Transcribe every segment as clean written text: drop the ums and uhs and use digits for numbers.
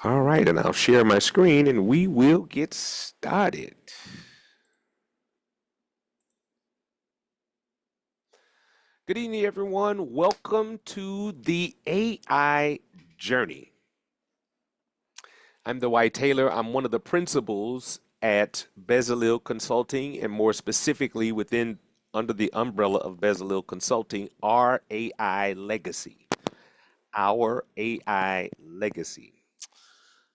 All right, and I'll share my screen and we will get started. Good evening, everyone. Welcome to the AI journey. I'm Dwight Taylor. I'm one of the principals at Bezalel Consulting, and more specifically within under the umbrella of Bezalel Consulting, our AI legacy. Our AI legacy.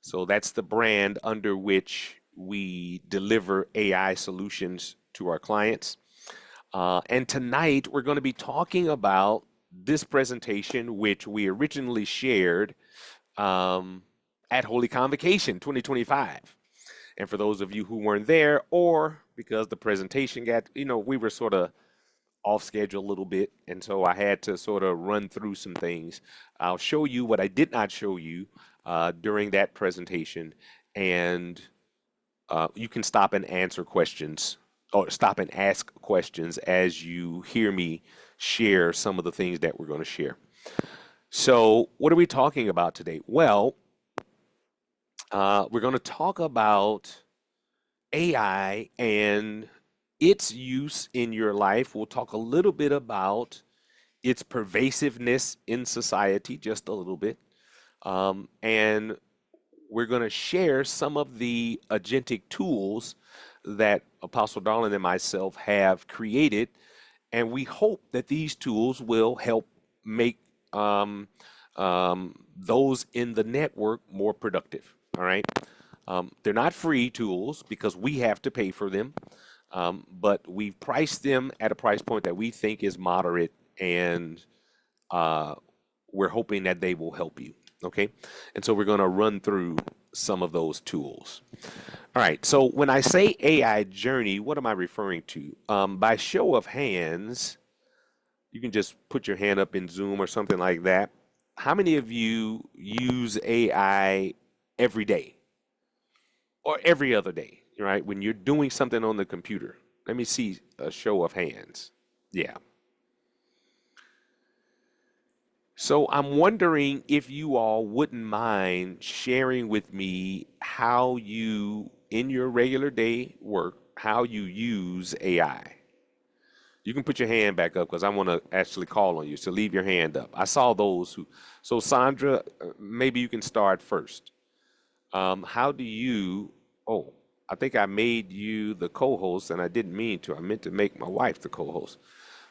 So that's the brand under which we deliver AI solutions to our clients. And tonight we're going to be talking about this presentation, which we originally shared um, at Holy Convocation 2025. And for those of you who weren't there, or because the presentation got, we were sort of off schedule a little bit, and so I had to sort of run through some things. I'll show you what I did not show you during that presentation, and you can stop and answer questions or stop and ask questions as you hear me share some of the things that we're going to share. So, what are we talking about today? Well, we're going to talk about AI and its use in your life. We'll talk a little bit about its pervasiveness in society, just a little bit. And we're going to share some of the agentic tools that Apostle Darling and myself have created. And we hope that these tools will help make those in the network more productive. All right. They're not free tools because we have to pay for them, but we've priced them at a price point that we think is moderate, and uh, we're hoping that they will help you. Okay. And so we're going to run through some of those tools. All right. So when I say AI journey, what am I referring to? By show of hands, you can just put your hand up in Zoom or something like that. How many of you use AI every day or every other day, right? When you're doing something on the computer? Let me see a show of hands. Yeah. So I'm wondering if you all wouldn't mind sharing with me how you, in your regular day work, how you use AI. You can put your hand back up because I want to actually call on you. So leave your hand up. I saw those who. So Sandra, maybe you can start first. How do you? Oh, I think I made you the co-host, and I didn't mean to. I meant to make my wife the co-host.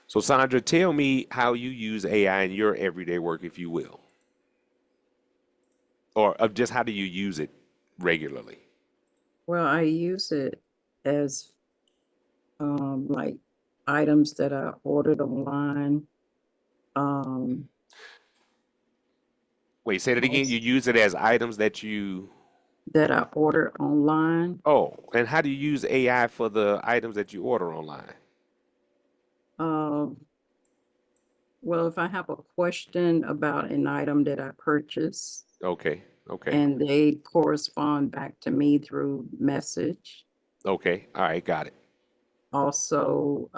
So Sandra, tell me how you use AI in your everyday work, if you will, or of just how do you use it regularly? Well, I use it as like items that I ordered online. Um, Wait, say that again. You als- use it as items that you. that I ordered online. Oh, and how do you use AI for the items that you order online? Um, well, if I have a question about an item that I purchased Okay, okay, and they correspond back to me through message. okay. All right, got it. Also,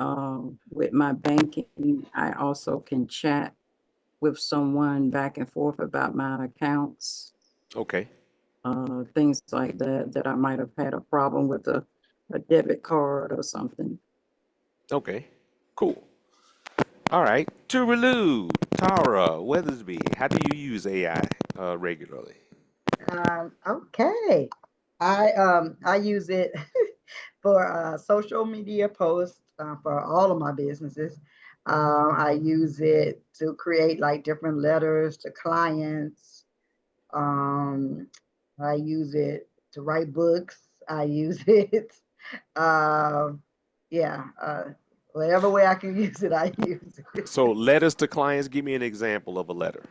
with my banking, I also can chat with someone back and forth about my accounts. Okay, Things like that, that I might have had a problem with a debit card or something. okay, cool. All right, Tooraloo, Tara, Weathersby, how do you use AI regularly? Okay. I use it for social media posts for all of my businesses. I use it to create like different letters to clients. Um, I use it to write books. I use it. Um, yeah, whatever way I can use it, I use it. So letters to clients, give me an example of a letter.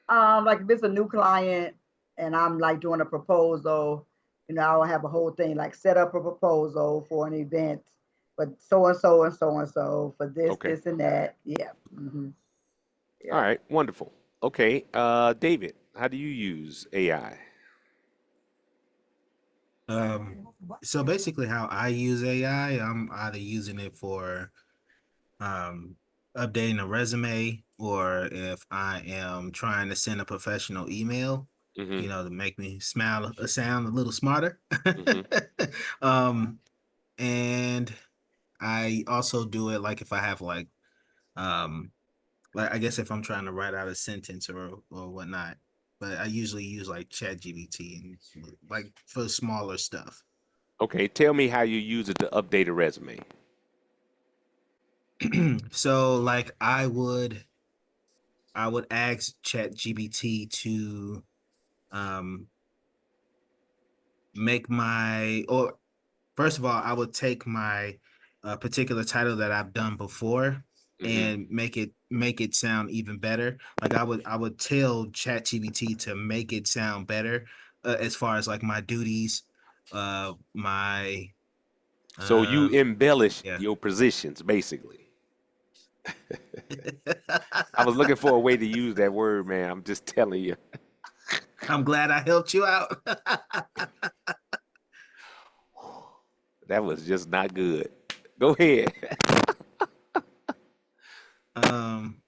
Like if it's a new client and I'm like doing a proposal, I'll have a whole thing like set up a proposal for an event, but so and so and so and so for this, Okay, this and that. Yeah. all Yeah. right, wonderful. Okay, David, how do you use AI? Um, so basically how I use AI, I'm either using it for um updating a resume or if I am trying to send a professional email. Mm-hmm. To make me sound a little smarter. Mm-hmm. um, and I also do it like if I have um, like I guess if I'm trying to write out a sentence or whatnot. But I usually use like ChatGPT and like for smaller stuff. Okay, tell me how you use it to update a resume. So like I would ask ChatGPT to um make my or first of all, I would take my particular title that I've done before Mm-hmm. and make it sound even better. Like I would tell ChatGPT to make it sound better as far as like my duties, my So you embellish yeah. your positions, basically. I was looking for a way to use that word, man. I'm just telling you. I'm glad I helped you out. That was just not good. Go ahead. um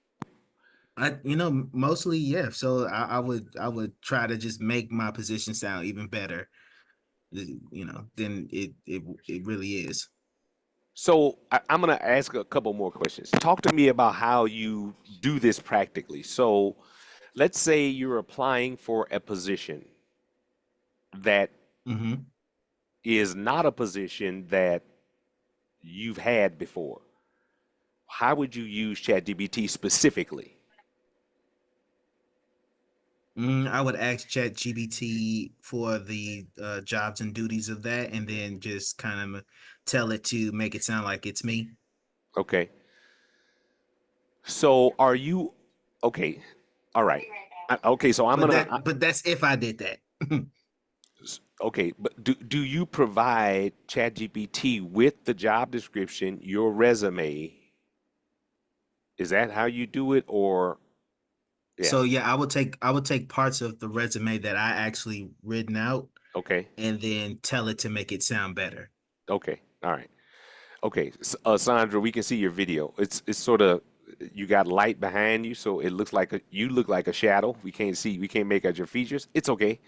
mostly yeah. So I would try to just make my position sound even better, than it really is. So I'm going to ask a couple more questions. Talk to me about how you do this practically. So let's say you're applying for a position that Hmm. is not a position that you've had before. How would you use ChatGPT specifically? I would ask ChatGPT for the jobs and duties of that, and then just kind of tell it to make it sound like it's me. Okay. So are you okay? All right. Okay, so I'm But gonna but that's if I did that. okay, but do you provide ChatGPT with the job description, your resume? Is that how you do it, or yeah? So yeah, I would take parts of the resume that I actually written out Okay, and then tell it to make it sound better. okay, all right. Okay, Sandra, we can see your video. It's sort of you got light behind you, so it looks like you look like a shadow. We can't make out your features. It's okay.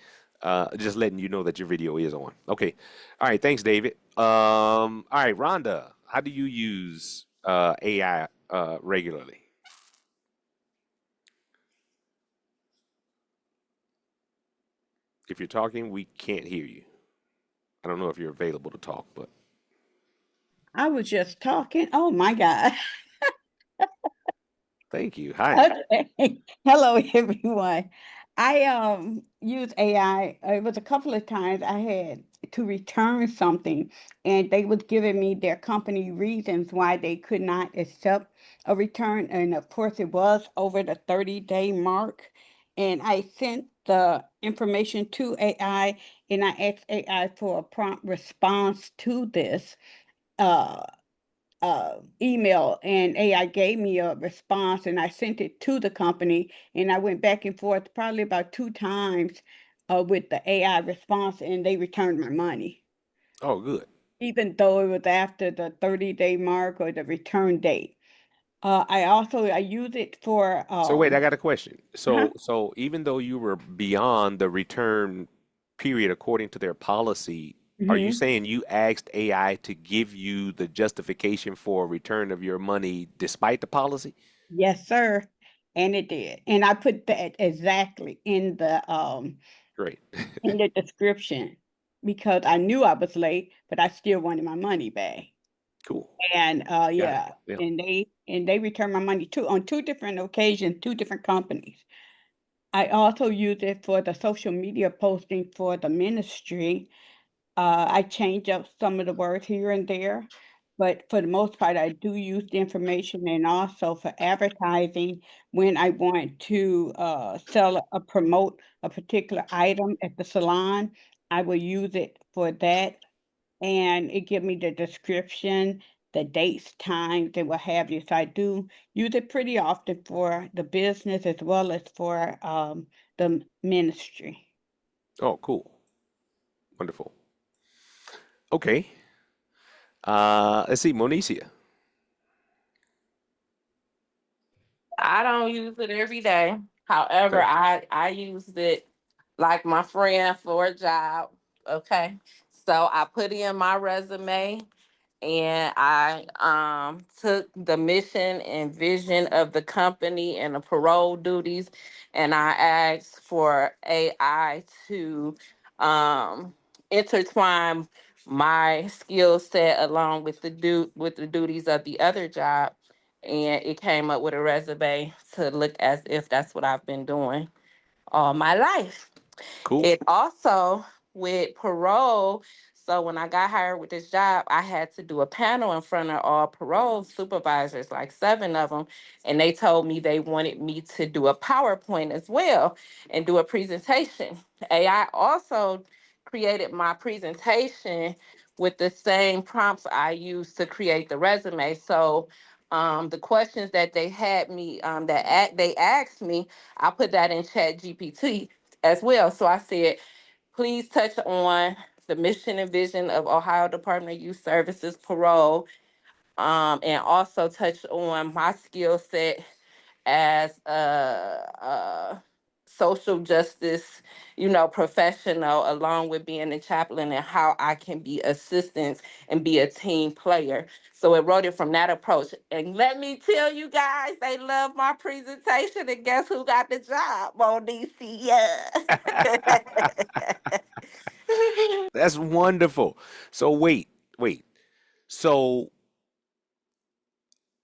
Just letting you know that your video is on. Okay, all right. Thanks, David. All right, Rhonda, how do you use AI regularly? If you're talking, we can't hear you. I don't know if you're available to talk, but I was just talking. Oh my God. thank you. Hi. Okay. Hello, everyone. I use AI. It was a couple of times I had to return something, and they was giving me their company reasons why they could not accept a return. And of course, it was over the 30-day mark. And I sent the information to AI, and I asked AI for a prompt response to this. Uh, Email, and AI gave me a response, and I sent it to the company, and I went back and forth probably about two times with the AI response, and they returned my money, Oh, good. even though it was after the 30-day mark or the return date. I use it for So wait, I got a question. uh-huh. So even though you were beyond the return period according to their policy, are you Hmm. saying you asked AI to give you the justification for return of your money despite the policy? Yes, sir, and it did, and I put that exactly Great. in the description because I knew I was late, but I still wanted my money back. Cool. And, Got it. yeah, Yeah. and they returned my money too on 2 different occasions, 2 different companies. I also use it for the social media posting for the ministry. I change up some of the words here and there, but for the most part, I do use the information, and also for advertising when I want to, sell or promote a particular item at the salon, I will use it for that, and it give me the description, the dates, times, and what have you. So I do use it pretty often for the business as well as for the ministry. Oh, cool. Wonderful. Okay. Let's see, Monicia. I don't use it every day. However, Okay. I use it like my friend for a job. Okay. So I put in my resume and I took the mission and vision of the company and the parole duties, and I asked for AI to um, intertwine my skill set along with with the duties of the other job, and it came up with a resume to look as if that's what I've been doing all my life. Cool. It also with parole. So when I got hired with this job, I had to do a panel in front of all parole supervisors, like 7 of them, and they told me they wanted me to do a PowerPoint as well and do a presentation. AI also created my presentation with the same prompts I used to create the resume. So the questions that they had me they asked me, I put that in Chat GPT as well. So I said, please touch on the mission and vision of Ohio Department of Youth Services parole, and also touch on my skill set as a social justice, professional, along with being a chaplain, and how I can be assistance and be a team player. So it wrote it from that approach. And let me tell you guys, they love my presentation. And guess who got the job on DCS? That's wonderful. So wait. So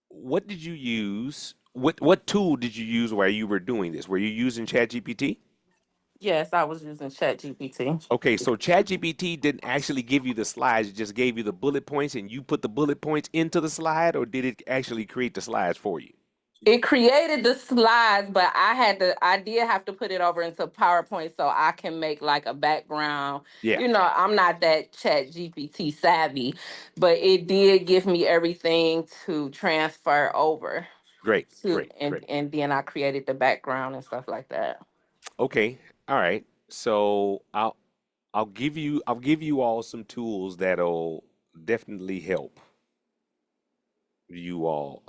what did you use? What tool did you use while you were doing this? Were you using ChatGPT? Yes, I was using ChatGPT. Okay, so ChatGPT didn't actually give you the slides, it just gave you the bullet points and you put the bullet points into the slide, or did it actually create the slides for you? It created the slides, but I did have to put it over into PowerPoint so I can make like a background. Yeah, I'm not that Chat GPT savvy, but it did give me everything to transfer over great, to, great, and great. and then I created the background and stuff like that. Okay, all right. So I'll give you all some tools that'll definitely help you all.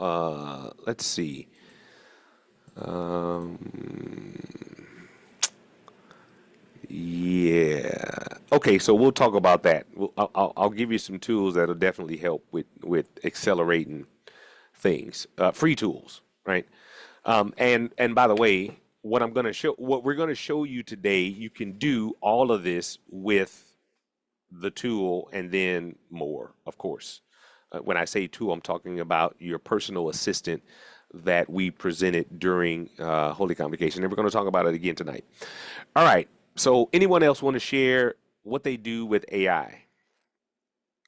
Let's see. Um, yeah. Okay, so we'll talk about that. I'll give you some tools that'll definitely help with accelerating things. Free tools, right? And by the way, what we're gonna show you today, you can do all of this with the tool and then more, of course. When I say tool, I'm talking about your personal assistant that we presented during Holy Convocation, and we're going to talk about it again tonight. All right. So, anyone else want to share what they do with AI?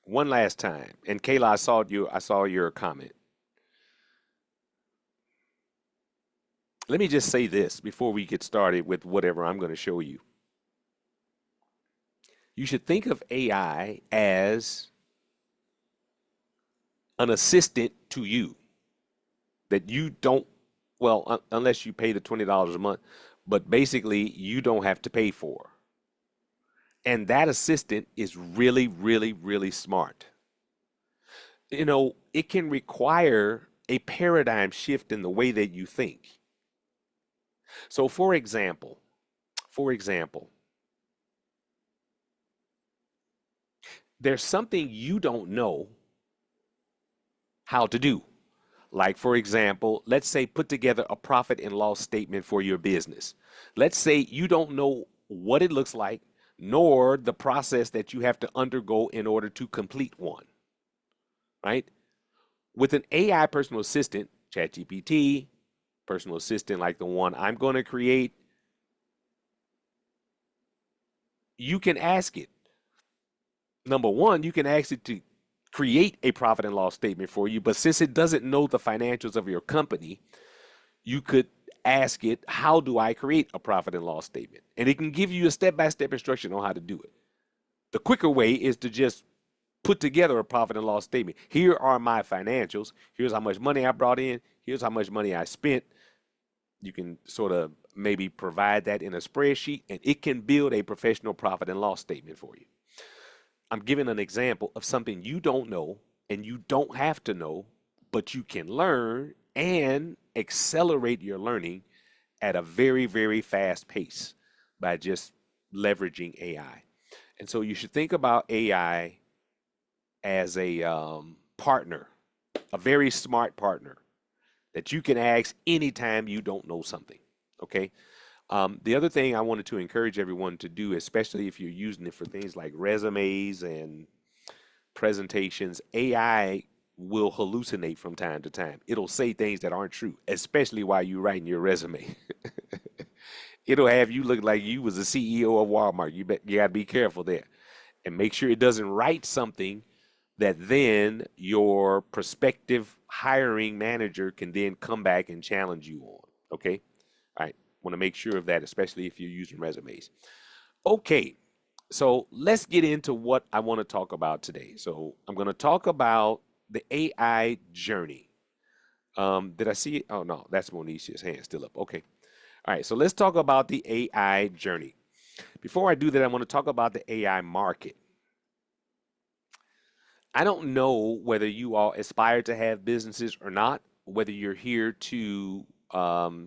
One last time. And Kayla, I saw your comment. Let me just say this before we get started with whatever I'm going to show you. You should think of AI as an assistant to you that you don't, well, unless you pay the $20 a month, but basically you don't have to pay for. And that assistant is really, really, really smart. It can require a paradigm shift in the way that you think. So, for example, there's something you don't know how to do. Like, for example, let's say put together a profit and loss statement for your business. Let's say you don't know what it looks like, nor the process that you have to undergo in order to complete one, right? With an AI personal assistant, ChatGPT, personal assistant like the one I'm going to create, you can ask it. Number one, you can ask it to create a profit and loss statement for you, but since it doesn't know the financials of your company, you could ask it, how do I create a profit and loss statement? And it can give you a step-by-step instruction on how to do it. The quicker way is to just put together a profit and loss statement. Here are my financials. Here's how much money I brought in. Here's how much money I spent. You can sort of maybe provide that in a spreadsheet, and it can build a professional profit and loss statement for you. I'm giving an example of something you don't know and you don't have to know, but you can learn and accelerate your learning at a very, very fast pace by just leveraging AI. And so you should think about AI as a partner, a very smart partner that you can ask anytime you don't know something. Okay. The other thing I wanted to encourage everyone to do, especially if you're using it for things like resumes and presentations, AI will hallucinate from time to time. It'll say things that aren't true, especially while you're writing your resume. It'll have you look like you was the CEO of Walmart. You got to be careful there and make sure it doesn't write something that then your prospective hiring manager can then come back and challenge you on. Okay. All right. Want to make sure of that, especially if you're using resumes. Okay. So let's get into what I want to talk about today. So I'm going to talk about the AI journey. Did I see it? Oh, no, that's Monicia's hand still up. Okay. All right. So let's talk about the AI journey. Before I do that, I want to talk about the AI market. I don't know whether you all aspire to have businesses or not, whether you're here to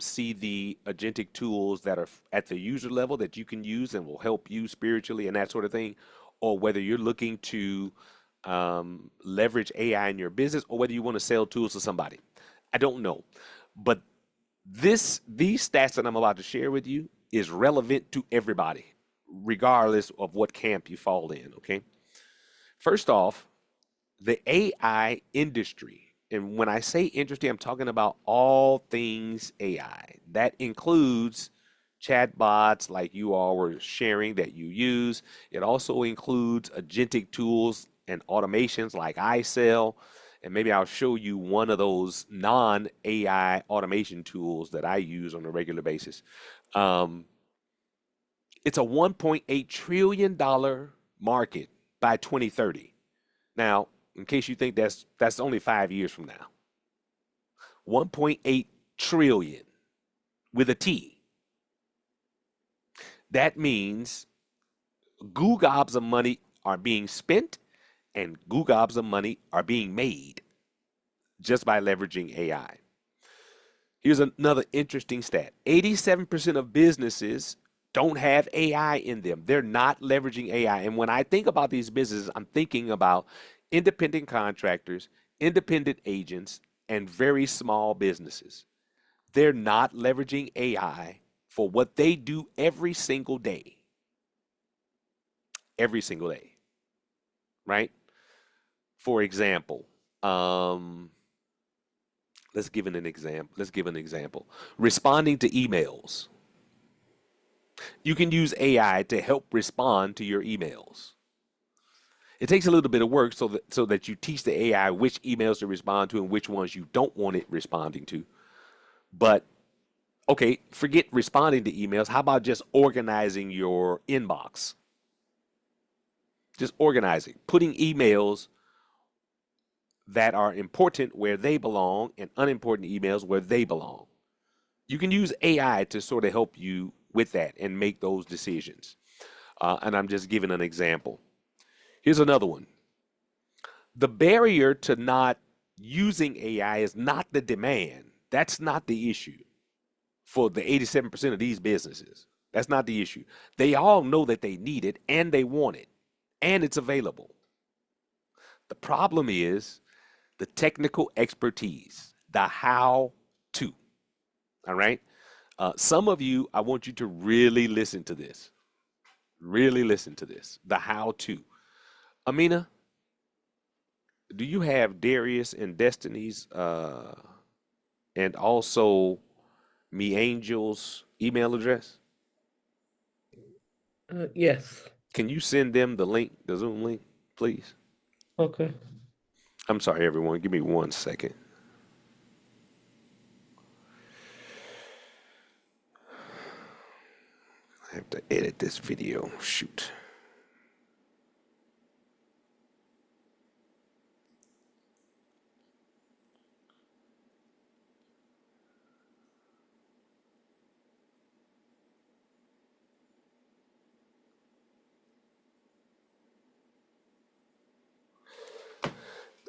see the agentic tools that are at the user level that you can use and will help you spiritually and that sort of thing, or whether you're looking to leverage AI in your business, or whether you want to sell tools to somebody. I don't know. But these stats that I'm about to share with you is relevant to everybody, regardless of what camp you fall in, okay? First off, the AI industry. And when I say industry, I'm talking about all things AI. That includes chatbots like you all were sharing that you use. It also includes agentic tools and automations like I sell. And maybe I'll show you one of those non-AI automation tools that I use on a regular basis. Um, it's a $1.8 trillion market by 2030. Now, in case you think that's only 5 years from now, 1.8 trillion with a T. That means goo gobs of money are being spent and goo gobs of money are being made just by leveraging AI. Here's another interesting stat. 87% of businesses don't have AI in them. They're not leveraging AI. And when I think about these businesses, I'm thinking about independent contractors, independent agents, and very small businesses. They're not leveraging AI for what they do every single day. Every single day, right? For example, let's give an example. Let's give an example. Responding to emails. You can use AI to help respond to your emails. It takes a little bit of work so that you teach the AI which emails to respond to and which ones you don't want it responding to. But okay, forget responding to emails. How about just organizing your inbox? Just organizing, putting emails that are important where they belong and unimportant emails where they belong. You can use AI to sort of help you with that and make those decisions. And I'm just giving an example. Here's another one. The barrier to not using AI is not the demand. That's not the issue for the 87% of these businesses. That's not the issue. They all know that they need it and they want it and it's available. The problem is the technical expertise, the how to. All right. Some of you, I want you to really listen to this. Really listen to this. The how to. Amina, do you have Darius and Destiny's and also Me Angel's email address? Yes. Can you send them the link, the Zoom link, please? Okay. I'm sorry, everyone. Give me 1 second. I have to edit this video. Shoot.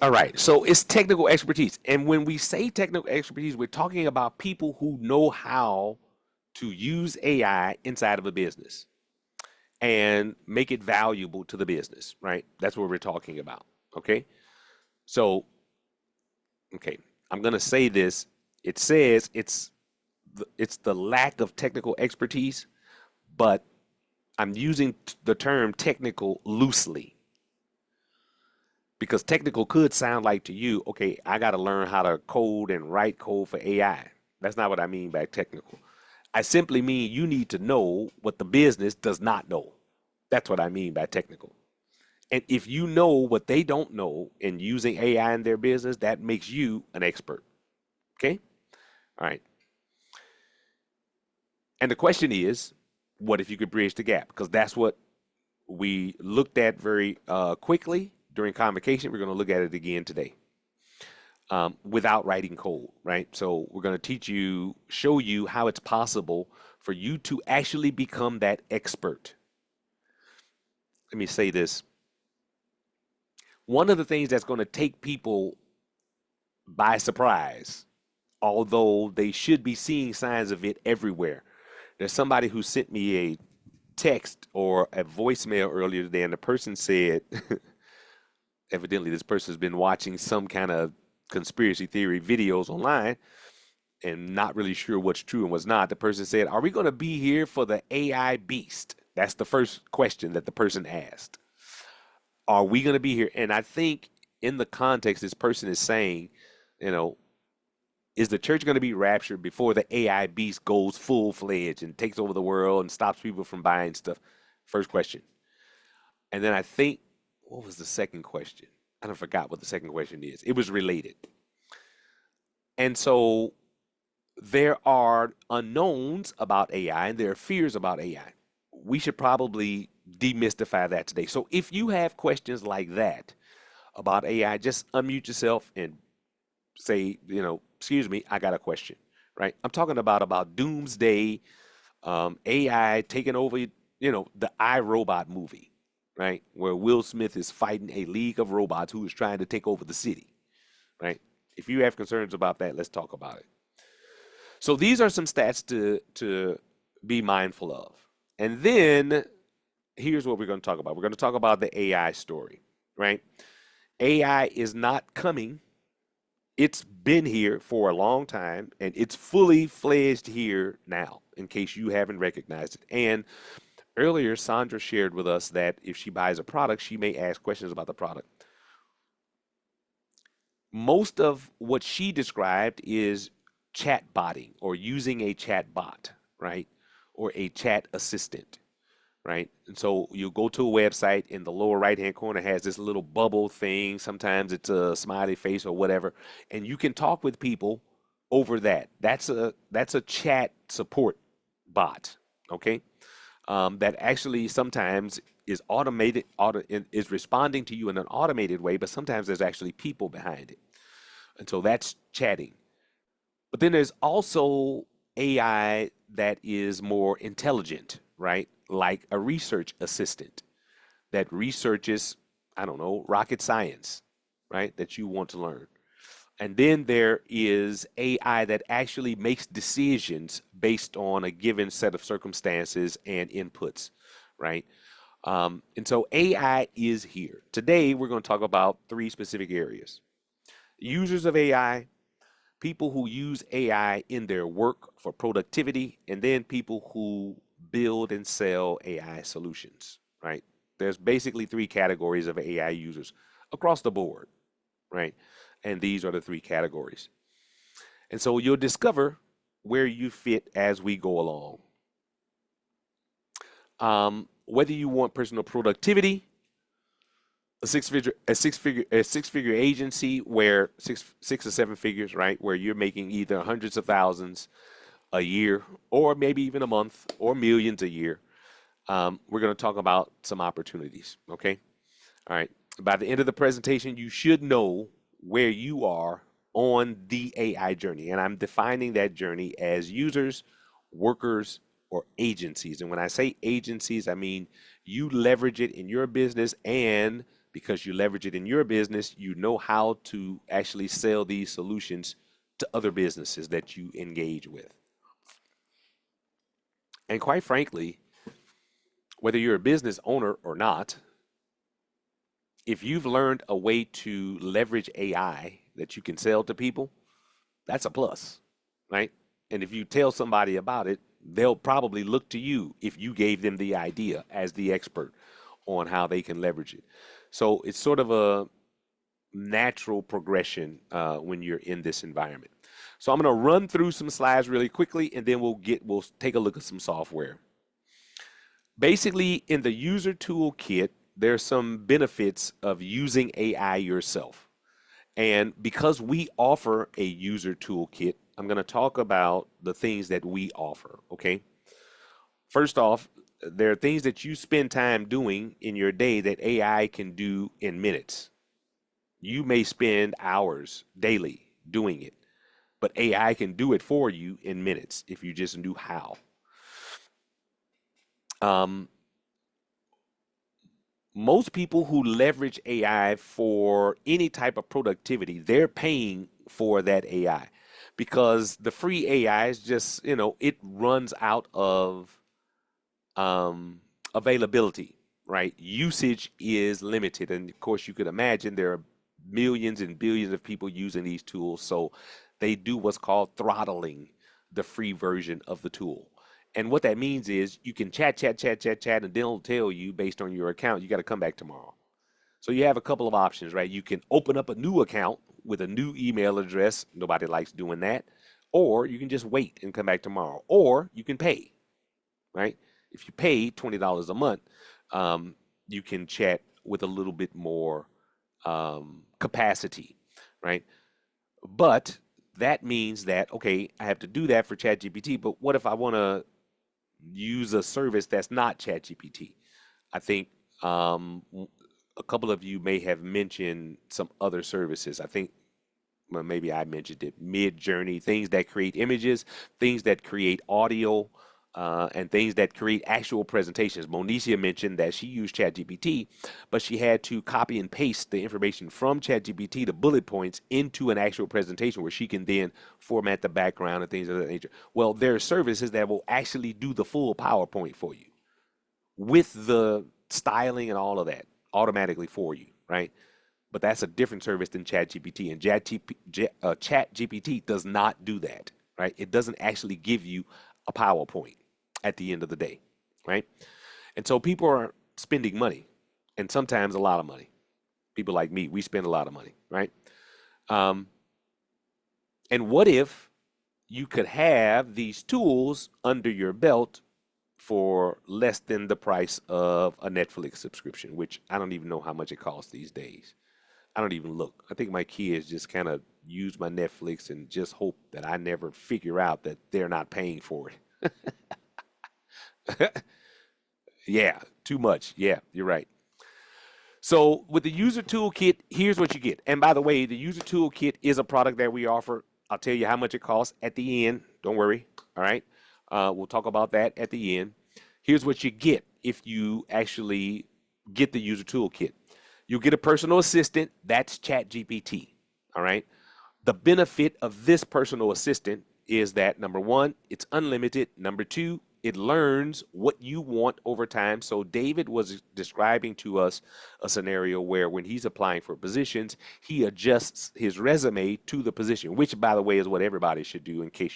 All right. So it's technical expertise. And when we say technical expertise, we're talking about people who know how to use AI inside of a business. and make it valuable to the business, right? That's what we're talking about. Okay. So, okay, I'm going to say this. It says it's the lack of technical expertise, but I'm using the term technical loosely because technical could sound like to you, okay, I got to learn how to code and write code for AI. That's not what I mean by technical. I simply mean you need to know what the business does not know. That's what I mean by technical. And if you know what they don't know in using AI in their business, that makes you an expert. Okay? All right. And the question is, what if you could bridge the gap? Because that's what we looked at very quickly during convocation. We're going to look at it again today without writing code, right? So we're going to show you how it's possible for you to actually become that expert. Let me say this. One of the things that's going to take people by surprise, although they should be seeing signs of it everywhere. There's somebody who sent me a text or a voicemail earlier today, and the person said, evidently, this person's been watching some kind of conspiracy theory videos online and not really sure what's true and what's not. The person said, are we going to be here for the AI beast? That's the first question that the person asked. Are we going to be here? And I think in the context, this person is saying, you know, is the church going to be raptured before the AI beast goes full fledged and takes over the world and stops people from buying stuff? First question. And then I think, what was the second question? I don't forgot what the second question is. It was related. And so there are unknowns about AI and there are fears about AI. We should probably demystify that today. So if you have questions like that about AI, just unmute yourself and say, excuse me, I got a question, right? I'm talking about doomsday AI taking over, the iRobot movie, right? Where Will Smith is fighting a league of robots who is trying to take over the city, right? If you have concerns about that, let's talk about it. So these are some stats to be mindful of. And then here's what we're going to talk about. We're going to talk about the AI story, right? AI is not coming. It's been here for a long time and it's fully fledged here now, in case you haven't recognized it. And earlier, Sandra shared with us that if she buys a product, she may ask questions about the product. Most of what she described is chat botting or using a chat bot, right? Or a chat assistant, right? And so you go to a website in the lower right hand corner has this little bubble thing. Sometimes it's a smiley face or whatever, and you can talk with people over that. That's a chat support bot, okay? That actually sometimes is automated, is responding to you in an automated way, but sometimes there's actually people behind it. And so that's chatting. But then there's also AI that is more intelligent, right? Like a research assistant that researches, I don't know, rocket science, right? That you want to learn. And then there is AI that actually makes decisions based on a given set of circumstances and inputs, right? And so AI is here. Today, we're going to talk about three specific areas: users of AI, people who use AI in their work for productivity, and then people who build and sell AI solutions, right? There's basically three categories of AI users across the board, right? And these are the three categories. And so you'll discover where you fit as we go along. Whether you want personal productivity, a six figure agency where six or seven figures, right, where you're making either hundreds of thousands a year or maybe even a month or millions a year. We're going to talk about some opportunities. Okay. All right. By the end of the presentation, you should know where you are on the AI journey. And I'm defining that journey as users, workers, or agencies. And when I say agencies, I mean you leverage it in your business, and because you leverage it in your business, you know how to actually sell these solutions to other businesses that you engage with. And quite frankly, Whether you're a business owner or not, if you've learned a way to leverage AI that you can sell to people, that's a plus, right? And if you tell somebody about it, they'll probably look to you if you gave them the idea as the expert on how they can leverage it. So it's sort of a natural progression when you're in this environment. So I'm going to run through some slides really quickly, and then we'll take a look at some software. Basically, in the user toolkit, there's some benefits of using AI yourself. And because we offer a user toolkit, I'm going to talk about the things that we offer, okay? First off, there are things that you spend time doing in your day that AI can do in minutes. You may spend hours daily doing it, but AI can do it for you in minutes if you just knew how. Um, Most people who leverage AI for any type of productivity, they're paying for that AI because the free AI is just, it runs out of um, availability, right? Usage is limited. And of course, you could imagine there are millions and billions of people using these tools. So they do what's called throttling the free version of the tool. And what that means is you can chat, chat, chat, chat, chat, and they'll tell you based on your account, you got to come back tomorrow. So you have a couple of options, right? You can open up a new account with a new email address. Nobody likes doing that. Or you can just wait and come back tomorrow. Or you can pay, right? If you pay $20 a month, um, you can chat with a little bit more capacity, right? But that means that, okay, I have to do that for ChatGPT, but what if I want to use a service that's not ChatGPT? I think a couple of you may have mentioned some other services. I think well, maybe I mentioned it, Mid Journey, things that create images, things that create audio, and things that create actual presentations. Monicia mentioned that she used ChatGPT, but she had to copy and paste the information from ChatGPT, the bullet points, into an actual presentation where she can then format the background and things of that nature. Well, there are services that will actually do the full PowerPoint for you with the styling and all of that automatically for you, right? But that's a different service than ChatGPT. And ChatGPT does not do that, right? It doesn't actually give you a PowerPoint at the end of the day, right? And so people are spending money, and sometimes a lot of money. People like me, we spend a lot of money, right? Um, and what if you could have these tools under your belt for less than the price of a Netflix subscription, which I don't even know how much it costs these days. I don't even look. I think my kids just kind of use my Netflix and just hope that I never figure out that they're not paying for it. Yeah, too much. Yeah, you're right. So with the user toolkit, here's what you get. And by the way, the user toolkit is a product that we offer. I'll tell you how much it costs at the end. Don't worry. All right. We'll talk about that at the end. Here's what you get if you actually get the user toolkit. You'll get a personal assistant. That's ChatGPT. All right. The benefit of this personal assistant is that number one, it's unlimited. Number two, it learns what you want over time. So David was describing to us a scenario where when he's applying for positions, he adjusts his resume to the position, which by the way is what everybody should do in case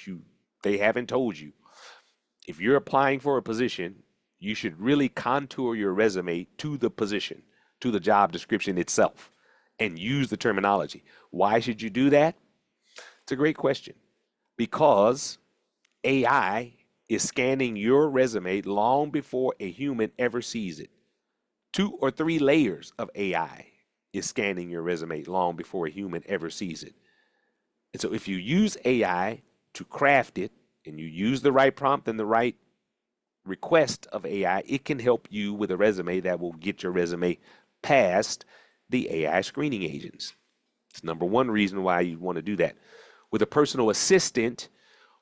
they haven't told you. If you're applying for a position, you should really contour your resume to the position, to the job description itself, and use the terminology. Why should you do that? It's a great question because AI is scanning your resume long before a human ever sees it. 2 or 3 layers of AI is scanning your resume long before a human ever sees it. And so if you use AI to craft it and you use the right prompt and the right request of AI, it can help you with a resume that will get your resume past the AI screening agents. It's number one reason why you want to do that. With a personal assistant,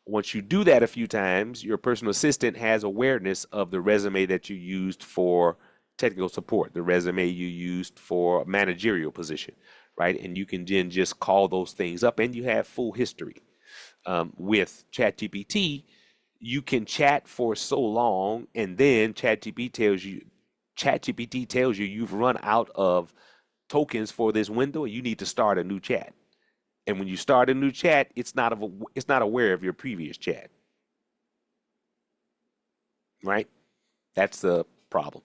once you do that a few times, your personal assistant has awareness of the resume that you used for technical support, the resume you used for a managerial position, right? And you can then just call those things up and you have full history. With ChatGPT, you can chat for so long, and then ChatGPT tells you you've run out of tokens for this window, and you need to start a new chat. And when you start a new chat, it's not aware of your previous chat, right? That's the problem.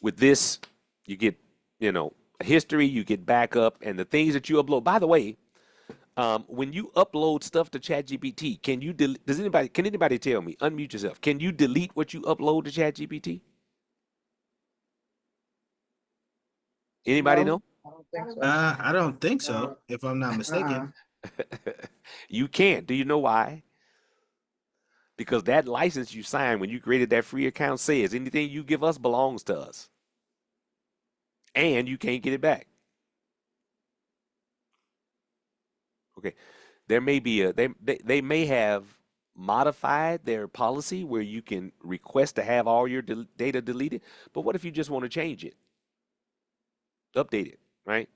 With this, you get, a history, you get backup, and the things that you upload. By the way, when you upload stuff to ChatGPT, can anybody tell me, unmute yourself, can you delete what you upload to ChatGPT? Anybody No, know? I don't think so. I don't think so, if I'm not Uh-uh. mistaken. You can't. Do you know why? Because that license you signed when you created that free account says anything you give us belongs to us, and you can't get it back. Okay. There may be they may have modified their policy where you can request to have all your data deleted, but what if you just want to change it, update it, right?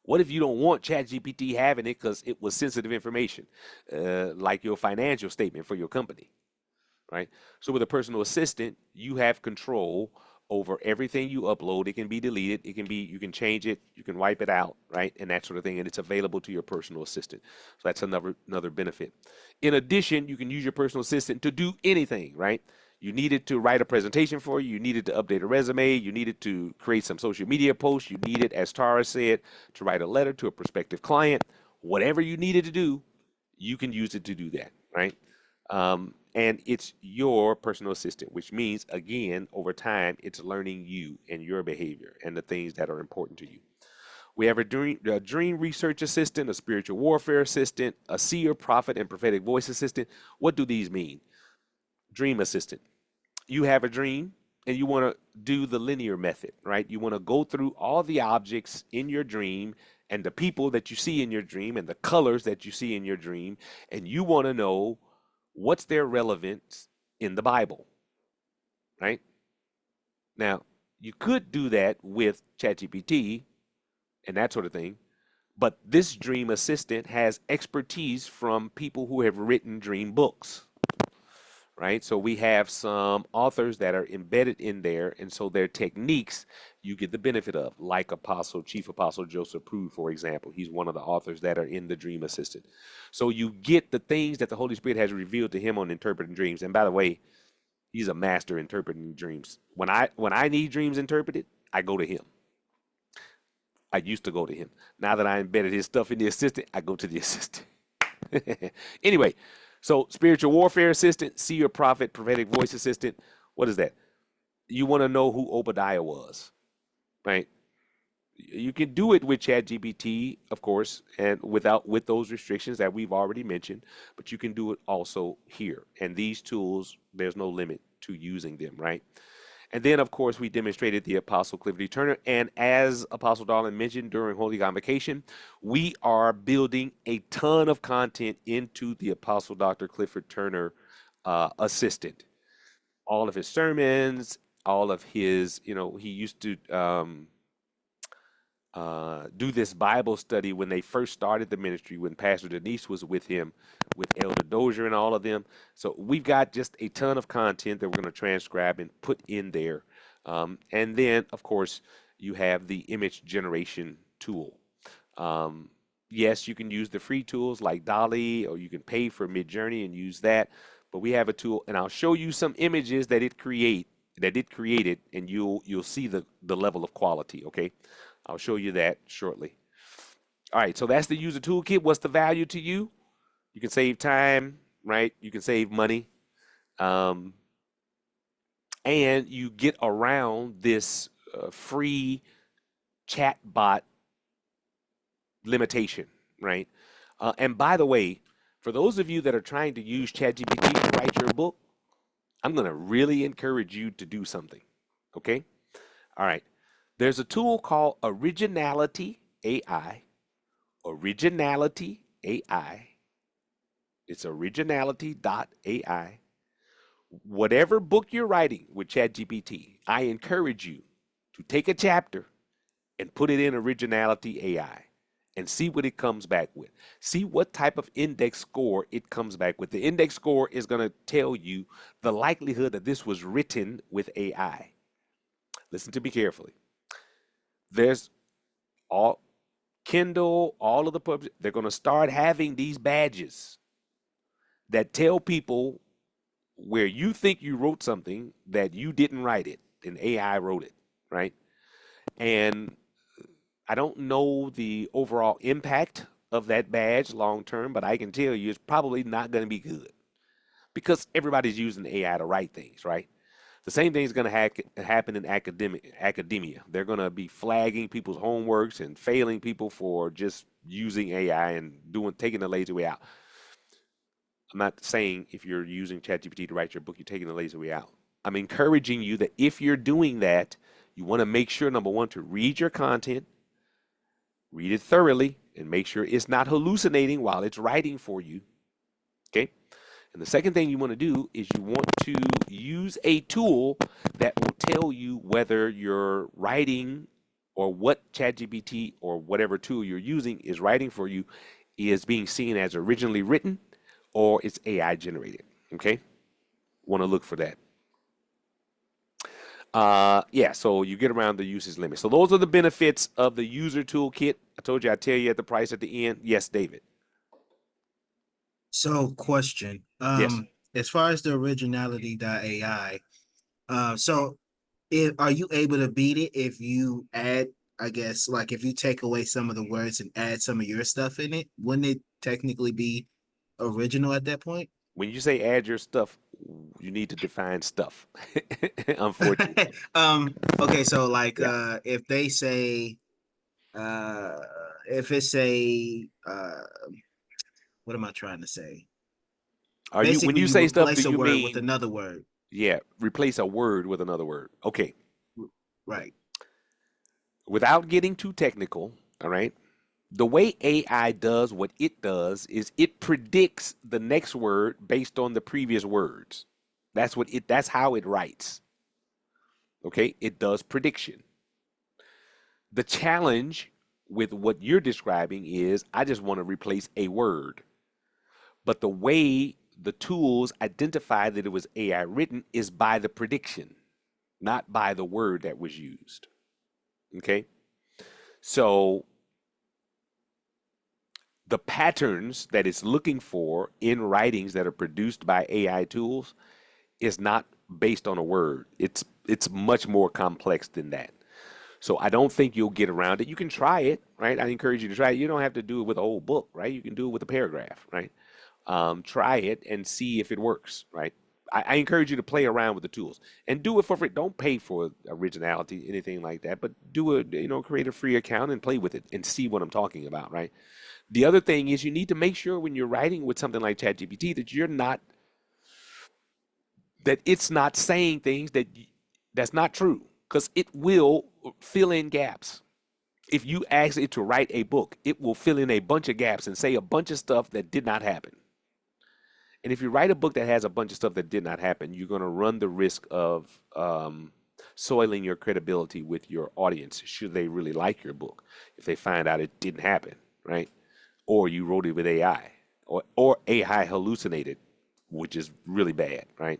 What if you don't want ChatGPT having it because it was sensitive information, like your financial statement for your company, right? So with a personal assistant, you have control over everything you upload. It can be deleted. You can change it. You can wipe it out, right? And that sort of thing. And it's available to your personal assistant. So that's another benefit. In addition, you can use your personal assistant to do anything, right? You needed to write a presentation for you. You needed to update a resume. You needed to create some social media posts. You needed, as Tara said, to write a letter to a prospective client. Whatever you needed to do, you can use it to do that, right? And it's your personal assistant, which means, again, over time, it's learning you and your behavior and the things that are important to you. We have a dream research assistant, a spiritual warfare assistant, a seer, prophet, and prophetic voice assistant. What do these mean? Dream assistant. You have a dream and you want to do the linear method, right? You want to go through all the objects in your dream and the people that you see in your dream and the colors that you see in your dream, and you want to know what's their relevance in the Bible, right? Now, you could do that with ChatGPT and that sort of thing, but this dream assistant has expertise from people who have written dream books, right? So we have some authors that are embedded in there, and so their techniques you get the benefit of, like Chief Apostle Joseph Prude, for example. He's one of the authors that are in the Dream Assistant. So you get the things that the Holy Spirit has revealed to him on interpreting dreams. And by the way, he's a master interpreting dreams. When I need dreams interpreted, I go to him. I used to go to him. Now that I embedded his stuff in the assistant, I go to the assistant. Anyway, so spiritual warfare assistant, seer, prophet, prophetic voice assistant. What is that? You want to know who Obadiah was, right? You can do it with ChatGPT, of course, and with those restrictions that we've already mentioned, but you can do it also here. And these tools, there's no limit to using them, right? And then, of course, we demonstrated the Apostle Clifford Turner. And as Apostle Darling mentioned during Holy Convocation, we are building a ton of content into the Apostle Dr. Clifford Turner assistant. All of his sermons, all of his, he used to do this Bible study when they first started the ministry, when Pastor Denise was with him, with Elder Dozier and all of them. So we've got just a ton of content that we're going to transcribe and put in there. And then, of course, you have the image generation tool. Um, yes, you can use the free tools like Dolly, or you can pay for Midjourney and use that. But we have a tool, and I'll show you some images that it created, and you'll see the level of quality. Okay, I'll show you that shortly. All right, so that's the user toolkit. What's the value to you? You can save time, right? You can save money, um, and you get around this free chatbot limitation, right? And by the way, for those of you that are trying to use ChatGPT to write your book, I'm going to really encourage you to do something. Okay? All right. There's a tool called Originality AI. Originality AI. It's originality.ai. Whatever book you're writing with ChatGPT, I encourage you to take a chapter and put it in Originality AI and see what it comes back with. See what type of index score it comes back with. The index score is going to tell you the likelihood that this was written with AI. Listen to me carefully. There's all Kindle, all of the pubs, they're going to start having these badges that tell people where you think you wrote something that you didn't write it and AI wrote it, right? And I don't know the overall impact of that badge long term, but I can tell you it's probably not going to be good because everybody's using AI to write things, right? The same thing is going to happen in academia. They're going to be flagging people's homeworks and failing people for just using AI and taking the lazy way out. I'm not saying if you're using ChatGPT to write your book, you're taking the lazy way out. I'm encouraging you that if you're doing that, you want to make sure, number one, to read your content, read it thoroughly, and make sure it's not hallucinating while it's writing for you. Okay? And the second thing you want to do is you want to use a tool that will tell you whether your writing or what ChatGPT or whatever tool you're using is writing for you is being seen as originally written or it's AI generated. Okay? Want to look for that. Yeah, so you get around the usage limit. So those are the benefits of the user toolkit. I told you I'd tell you at the price at the end. Yes, David. So, question. Yes. As far as the originality.ai, so are you able to beat it if you add, I guess, like if you take away some of the words and add some of your stuff in it, wouldn't it technically be original at that point? When you say add your stuff, you need to define stuff. Unfortunately. Okay, so like Yeah. if they say uh if it's a what am I trying to say? When Basically you you say stuff, do replace a you word with mean, another word. yeah, replace a word with another word? Okay. Right. Without getting too technical, all right? The way AI does what it does is it predicts the next word based on the previous words. That's how it writes. Okay? It does prediction. The challenge with what you're describing is I just want to replace a word. But the way the tools identify that it was AI written is by the prediction, not by the word that was used. Okay? So the patterns that it's looking for in writings that are produced by AI tools is not based on a word. It's much more complex than that. So I don't think you'll get around it. You can try it, right? I encourage you to try it. You don't have to do it with a whole book, right? You can do it with a paragraph, right? Try it and see if it works, right? I encourage you to play around with the tools and do it for free. Don't pay for originality, anything like that, but create a free account and play with it and see what I'm talking about, right? The other thing is you need to make sure when you're writing with something like ChatGPT that it's not saying things that's not true because it will fill in gaps. If you ask it to write a book, it will fill in a bunch of gaps and say a bunch of stuff that did not happen. And if you write a book that has a bunch of stuff that did not happen, you're going to run the risk of soiling your credibility with your audience should they really like your book if they find out it didn't happen, right? Or you wrote it with AI or AI hallucinated, which is really bad, right?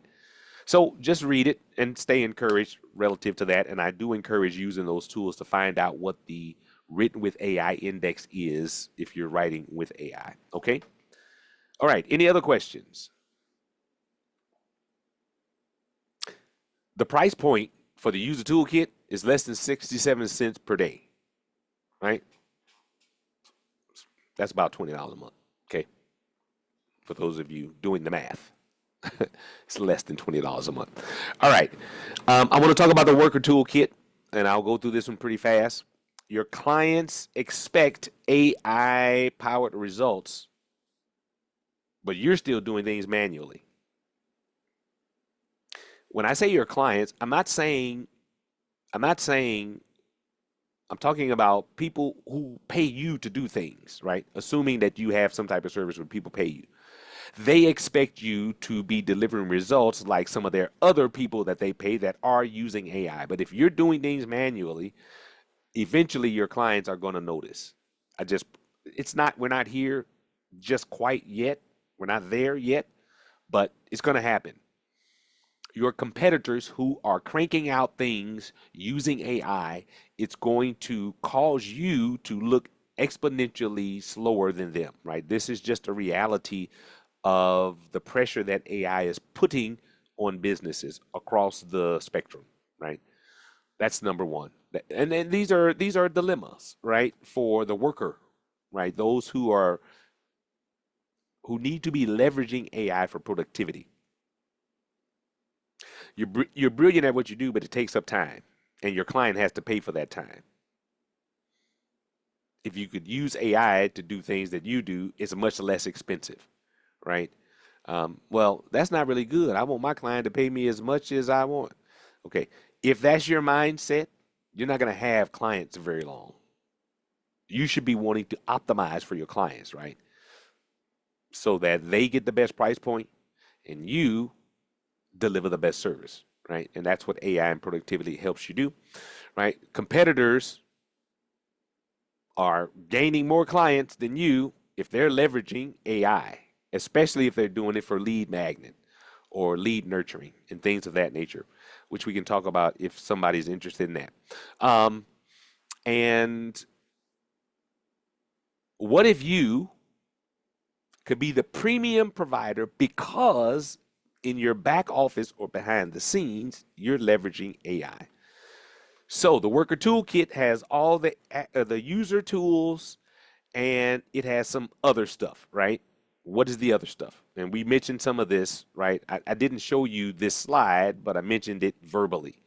So just read it and stay encouraged relative to that. And I do encourage using those tools to find out what the written with AI index is if you're writing with AI. Okay? All right. Any other questions? The price point for the user toolkit is less than 67 cents per day, right? That's about $20 a month. Okay? For those of you doing the math. It's less than $20 a month. All right. I want to talk about the worker toolkit, and I'll go through this one pretty fast. Your clients expect AI powered results, but you're still doing things manually. When I say your clients, I'm talking about people who pay you to do things, right? Assuming that you have some type of service where people pay you. They expect you to be delivering results like some of their other people that they pay that are using AI. But if you're doing things manually, eventually your clients are going to notice. I just It's not, we're not here just quite yet. We're not there yet, but it's going to happen. Your competitors who are cranking out things using AI, it's going to cause you to look exponentially slower than them, right? This is just a reality of the pressure that AI is putting on businesses across the spectrum, right? That's number one. And then these are dilemmas, right, for the worker, right? Those who need to be leveraging AI for productivity. You're brilliant at what you do, but it takes up time, and your client has to pay for that time. If you could use AI to do things that you do, it's much less expensive, right? Well, that's not really good. I want my client to pay me as much as I want. Okay, if that's your mindset, you're not going to have clients very long. You should be wanting to optimize for your clients, right? So that they get the best price point and you deliver the best service, right? And that's what AI and productivity helps you do, right? Competitors are gaining more clients than you if they're leveraging AI, especially if they're doing it for lead magnet or lead nurturing and things of that nature, which we can talk about if somebody's interested in that. And what if you could be the premium provider because in your back office or behind the scenes, you're leveraging AI? So the Worker Toolkit has all the user tools, and it has some other stuff, right? What is the other stuff? And we mentioned some of this, right? I didn't show you this slide, but I mentioned it verbally,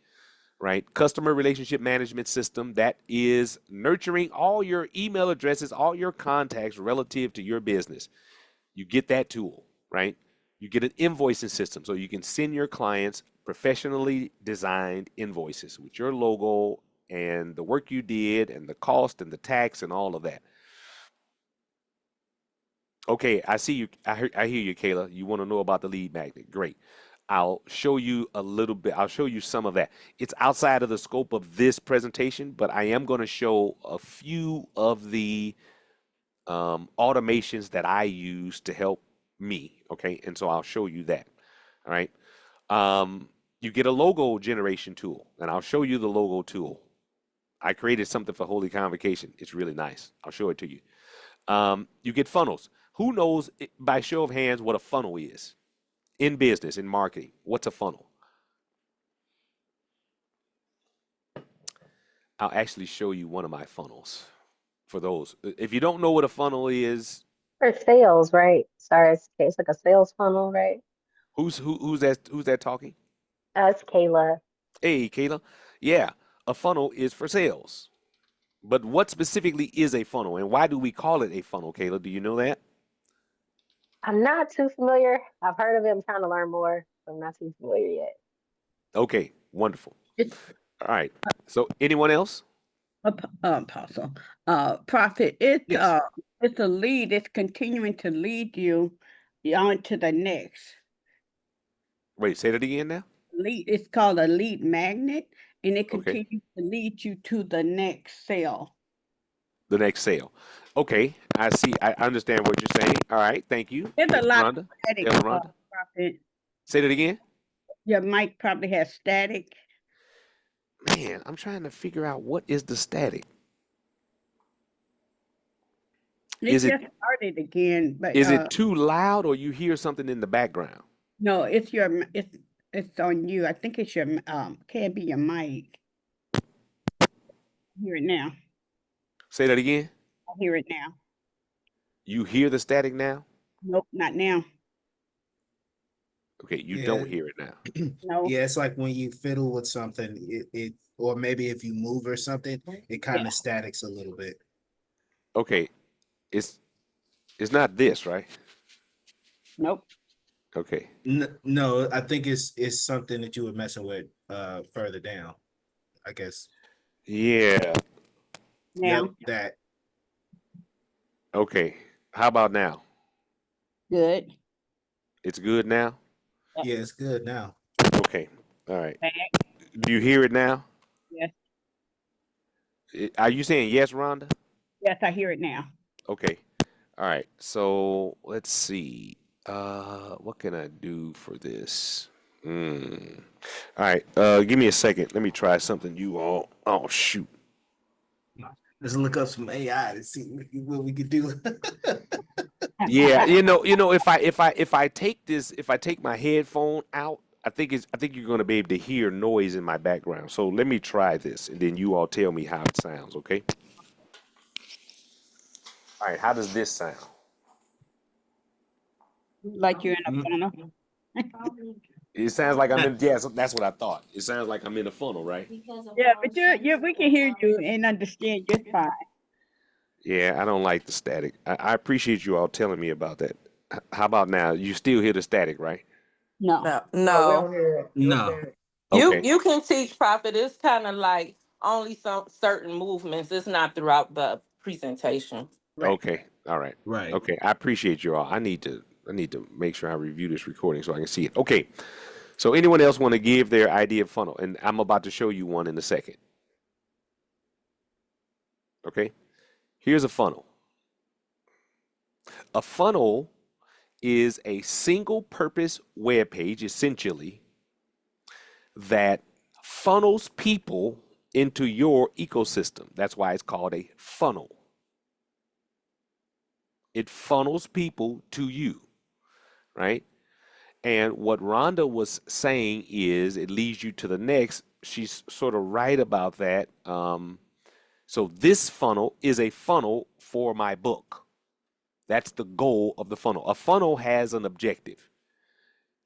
right? Customer relationship management system that is nurturing all your email addresses, all your contacts relative to your business. You get that tool, right? You get an invoicing system so you can send your clients professionally designed invoices with your logo and the work you did and the cost and the tax and all of that. Okay, I see you. I hear you, Kayla. You want to know about the lead magnet. Great. I'll show you a little bit. I'll show you some of that. It's outside of the scope of this presentation, but I am going to show a few of the automations that I use to help me. Okay, and so I'll show you that. All right. You get a logo generation tool, and I'll show you the logo tool. I created something for Holy Convocation. It's really nice. I'll show it to you. You get funnels. Who knows, by show of hands, what a funnel is in business, in marketing? What's a funnel? I'll actually show you one of my funnels for those. If you don't know what a funnel is, For sales, right? Sorry, it's like a sales funnel, right? who's that talking? It's Kayla. Hey, Kayla. Yeah, a funnel is for sales. But what specifically is a funnel, and why do we call it a funnel, Kayla? Do you know that? I'm not too familiar. I've heard of it. I'm trying to learn more, but I'm not too familiar yet. Okay, wonderful. It's All right. So, anyone else? apostle, prophet. Yes. It's a lead. It's continuing to lead you on to the next Wait, say that again now. lead. It's called a lead magnet, and it Okay, continues to lead you to the next sale. the next sale. Okay, I see. I understand what you're saying. All right, thank you, There's a lot of Rhonda. static, Elder Rhonda. prophet. Say that again. Your mic probably has static. Man, I'm trying to figure out what is the static. It Is it just started again, but is it too loud or you hear something in the background? no, it's on you. I think it's your can't be your mic. I hear it now. Say that again. I hear it now. You hear the static now? Nope, not now. Okay, you Yeah. don't hear it now. No. Yeah, it's like when you fiddle with something, it or maybe if you move or something, it kind Yeah. of statics a little bit. Okay, it's it's not this, right? Nope. Okay. No, I think it's something that you were messing with further down, I guess. Yeah. Now. Yep, that. Okay. How about now? Good. It's good now? Yeah, it's good now. Okay. All right. Back. Do you hear it now? Yes. Are you saying yes, Rhonda? Yes, I hear it now. Okay. All right. So let's see. What can I do for this? Hmm. All right. Give me a second. Let me try something. You all. Oh shoot. Let's look up some AI to see what we could do. Yeah. If I take my headphone out, I think you're gonna be able to hear noise in my background. So let me try this, and then you all tell me how it sounds. Okay. All right. How does this sound? Like you're in a Mm, funnel. It sounds like I'm uh, in. Yes, that's what I thought. It sounds like I'm in a funnel, right? Yeah, but we can hear you and understand just fine. Yeah, I don't like the static. I appreciate you all telling me about that. How about now? You still hear the static, right? No. No, No, we no. don't hear it. no. You Okay. you can teach profit. It's kind of like only some certain movements. It's not throughout the presentation. Right. Okay. All right. Right. Okay. I appreciate you all. I need to make sure I review this recording so I can see it. Okay. So anyone else want to give their idea of funnel? And I'm about to show you one in a second. Okay. Here's a funnel. A funnel is a single purpose web page essentially that funnels people into your ecosystem. That's why it's called a funnel. It funnels people to you, right? And what Rhonda was saying is it leads you to the next. She's sort of right about that. So this funnel is a funnel for my book. That's the goal of the funnel. A funnel has an objective,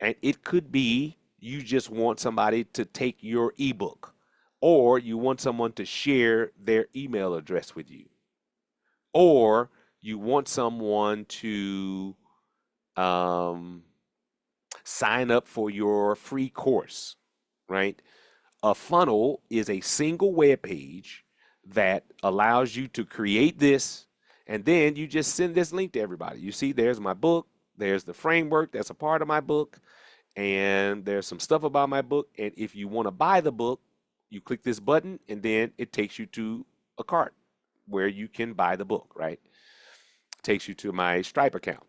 and it could be you just want somebody to take your ebook, or you want someone to share their email address with you, or you want someone to um, sign up for your free course, right? A funnel is a single web page that allows you to create this, and then you just send this link to everybody. You see, there's my book, there's the framework that's a part of my book, and there's some stuff about my book. And if you want to buy the book, you click this button, and then it takes you to a cart where you can buy the book, right? It takes you to my Stripe account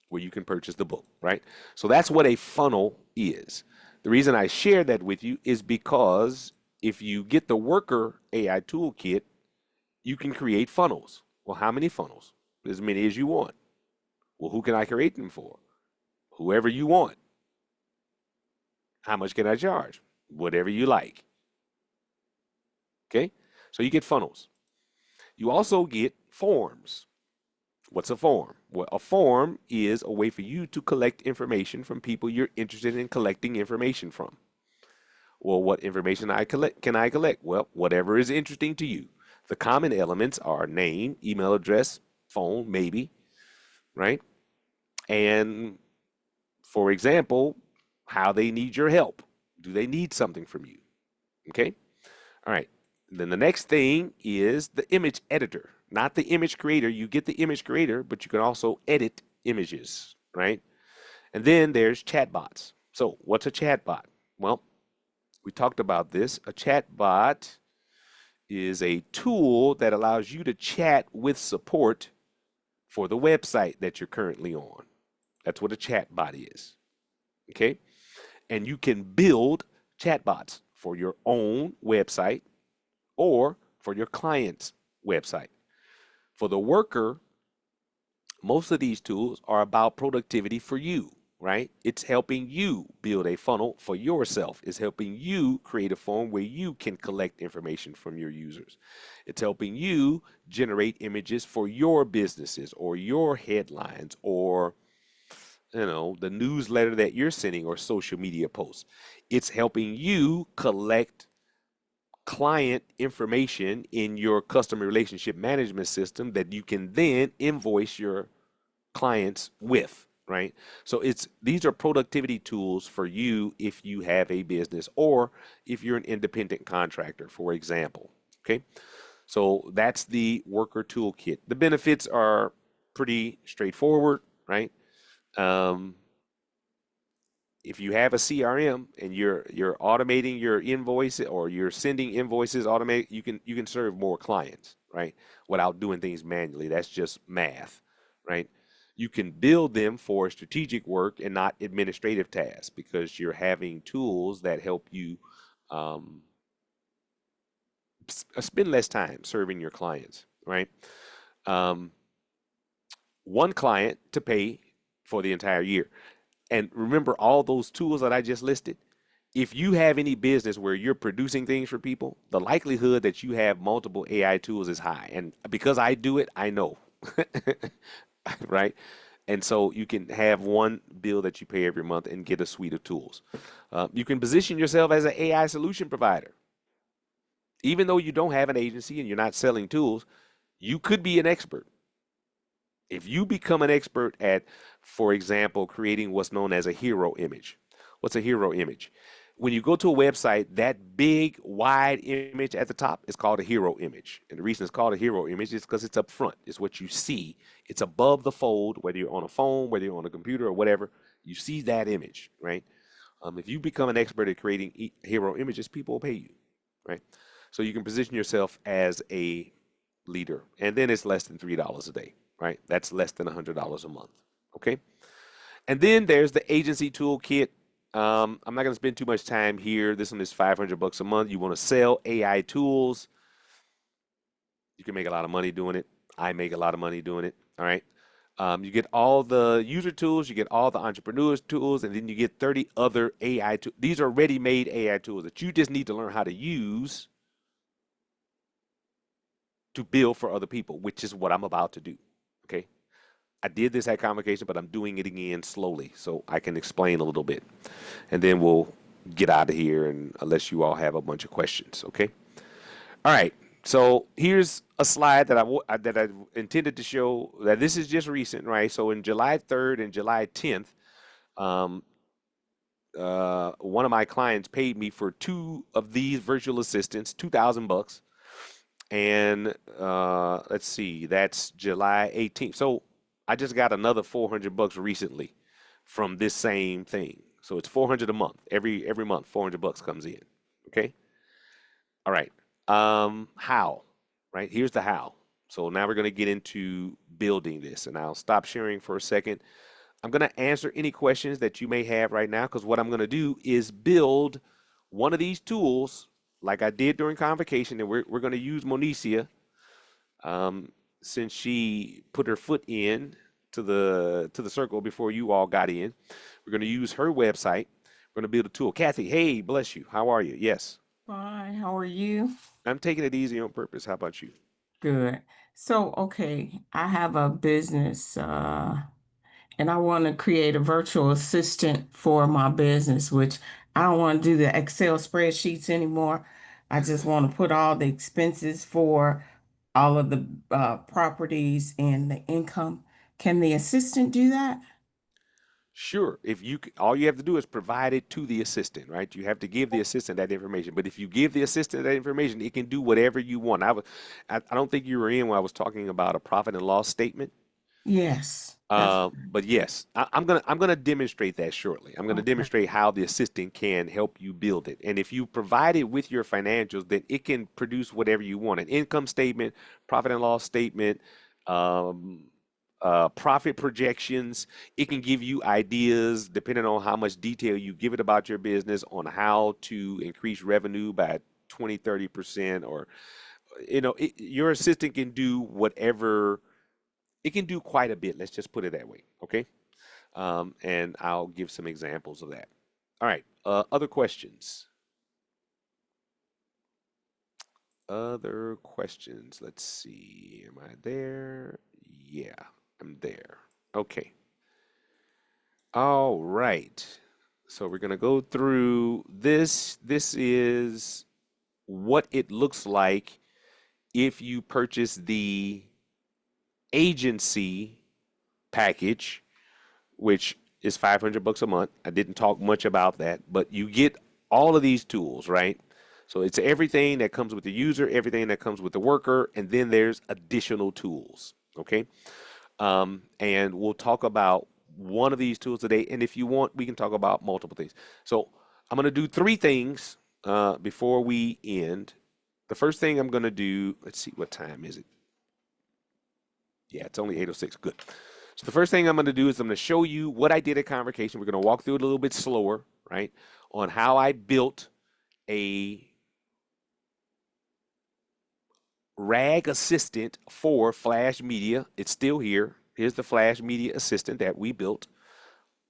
where you can purchase the book, right? So that's what a funnel is. The reason I share that with you is because if you get the Worker AI toolkit, you can create funnels. Well, how many funnels? As many as you want. Well, who can I create them for? Whoever you want. How much can I charge? Whatever you like. Okay? So you get funnels. You also get forms. What's a form? Well, a form is a way for you to collect information from people you're interested in collecting information from. Well, what information I collect can I collect? Well, whatever is interesting to you. The common elements are name, email address, phone, maybe, right? And for example, how they need your help. Do they need something from you? Okay? All right. Then the next thing is the image editor, not the image creator. You get the image creator, but you can also edit images, right? And then there's chatbots. So, what's a chatbot? Well, we talked about this. A chatbot is a tool that allows you to chat with support for the website that you're currently on. That's what a chatbot is. Okay? And you can build chatbots for your own website or for your client's website. For the worker, most of these tools are about productivity for you, right? It's helping you build a funnel for yourself. It's helping you create a form where you can collect information from your users. It's helping you generate images for your businesses or your headlines or the newsletter that you're sending or social media posts. It's helping you collect client information in your customer relationship management system that you can then invoice your clients with, right? So it's these are productivity tools for you if you have a business or if you're an independent contractor, for example. Okay, so that's the worker toolkit. The benefits are pretty straightforward, right? Um, if you have a CRM and you're automating your invoice or you're sending invoices automate, you can serve more clients, right? Without doing things manually. That's just math, right? You can build them for strategic work and not administrative tasks because you're having tools that help you um, spend less time serving your clients, right? Um, one client to pay for the entire year. And remember all those tools that I just listed? If you have any business where you're producing things for people, the likelihood that you have multiple AI tools is high. And because I do it, I know, right? And so you can have one bill that you pay every month and get a suite of tools. You can position yourself as an AI solution provider. Even though you don't have an agency and you're not selling tools, you could be an expert. If you become an expert at, for example, creating what's known as a hero image. What's a hero image? When you go to a website, that big, wide image at the top is called a hero image. And the reason it's called a hero image is because it's up front. It's what you see. It's above the fold, whether you're on a phone, whether you're on a computer or whatever, you see that image, right? If you become an expert at creating hero images, people will pay you, right? So you can position yourself as a leader, and then it's less than $3 a day, right? That's less than $100 a month, okay? And then there's the agency toolkit. I'm not going to spend too much time here. This one is $500 a month. You want to sell AI tools. You can make a lot of money doing it. I make a lot of money doing it. All right. You get all the user tools, you get all the entrepreneurs tools, and then you get 30 other AI tools. These are ready-made AI tools that you just need to learn how to use to build for other people, which is what I'm about to do. Okay. I did this at convocation, but I'm doing it again slowly so I can explain a little bit. And then we'll get out of here and unless you all have a bunch of questions, okay? All right. So here's a slide that I intended to show that this is just recent, right? So in July 3rd and July 10th, um, one of my clients paid me for two of these virtual assistants, $2,000. And let's see, that's July 18th. So I just got another $400 recently from this same thing. So it's 400 a month. Every month, $400 comes in. Okay. All right. How? Right. Here's the how. So now we're going to get into building this, and I'll stop sharing for a second. I'm going to answer any questions that you may have right now because what I'm going to do is build one of these tools like I did during convocation, and we're going to use Monicia um, since she put her foot in to the circle before you all got in. We're going to use her website. We're going to build a tool. Kathy, hey, bless you. How are you? Yes, Fine, how are you? I'm taking it easy on purpose. How about you? Good. So, okay, I have a business, and I want to create a virtual assistant for my business, which I don't want to do the Excel spreadsheets anymore. I just want to put all the expenses for all of the properties and the income. Can the assistant do that? Sure. If you all you have to do is provide it to the assistant, right? You have to give the assistant that information. But if you give the assistant that information, it can do whatever you want. I don't think you were in when I was talking about a profit and loss statement. Yes, that's But yes, I'm gonna demonstrate that shortly. I'm gonna okay. demonstrate how the assistant can help you build it. And if you provide it with your financials, then it can produce whatever you want: an income statement, profit and loss statement, um, profit projections. It can give you ideas depending on how much detail you give it about your business on how to increase revenue by 20, 30%, or your assistant can do whatever it can do quite a bit. Let's just put it that way. Okay. And I'll give some examples of that. All right. Other questions? Other questions? Let's see. Am I there? Yeah, I'm there. Okay. All right. So we're going to go through this. This is what it looks like if you purchase the agency package, which is $500 a month. I didn't talk much about that, but you get all of these tools, right? So it's everything that comes with the user, everything that comes with the worker, and then there's additional tools, okay? And we'll talk about one of these tools today, and if you want, we can talk about multiple things. So I'm going to do three things before we end. the first thing I'm going to do, let's see, what time is it? Yeah, it's only 8:06. Good. So the first thing I'm going to do is I'm going to show you what I did at Convocation. We're going to walk through it a little bit slower, right? On how I built a RAG assistant for Flash Media. It's still here. Here's the Flash Media assistant that we built.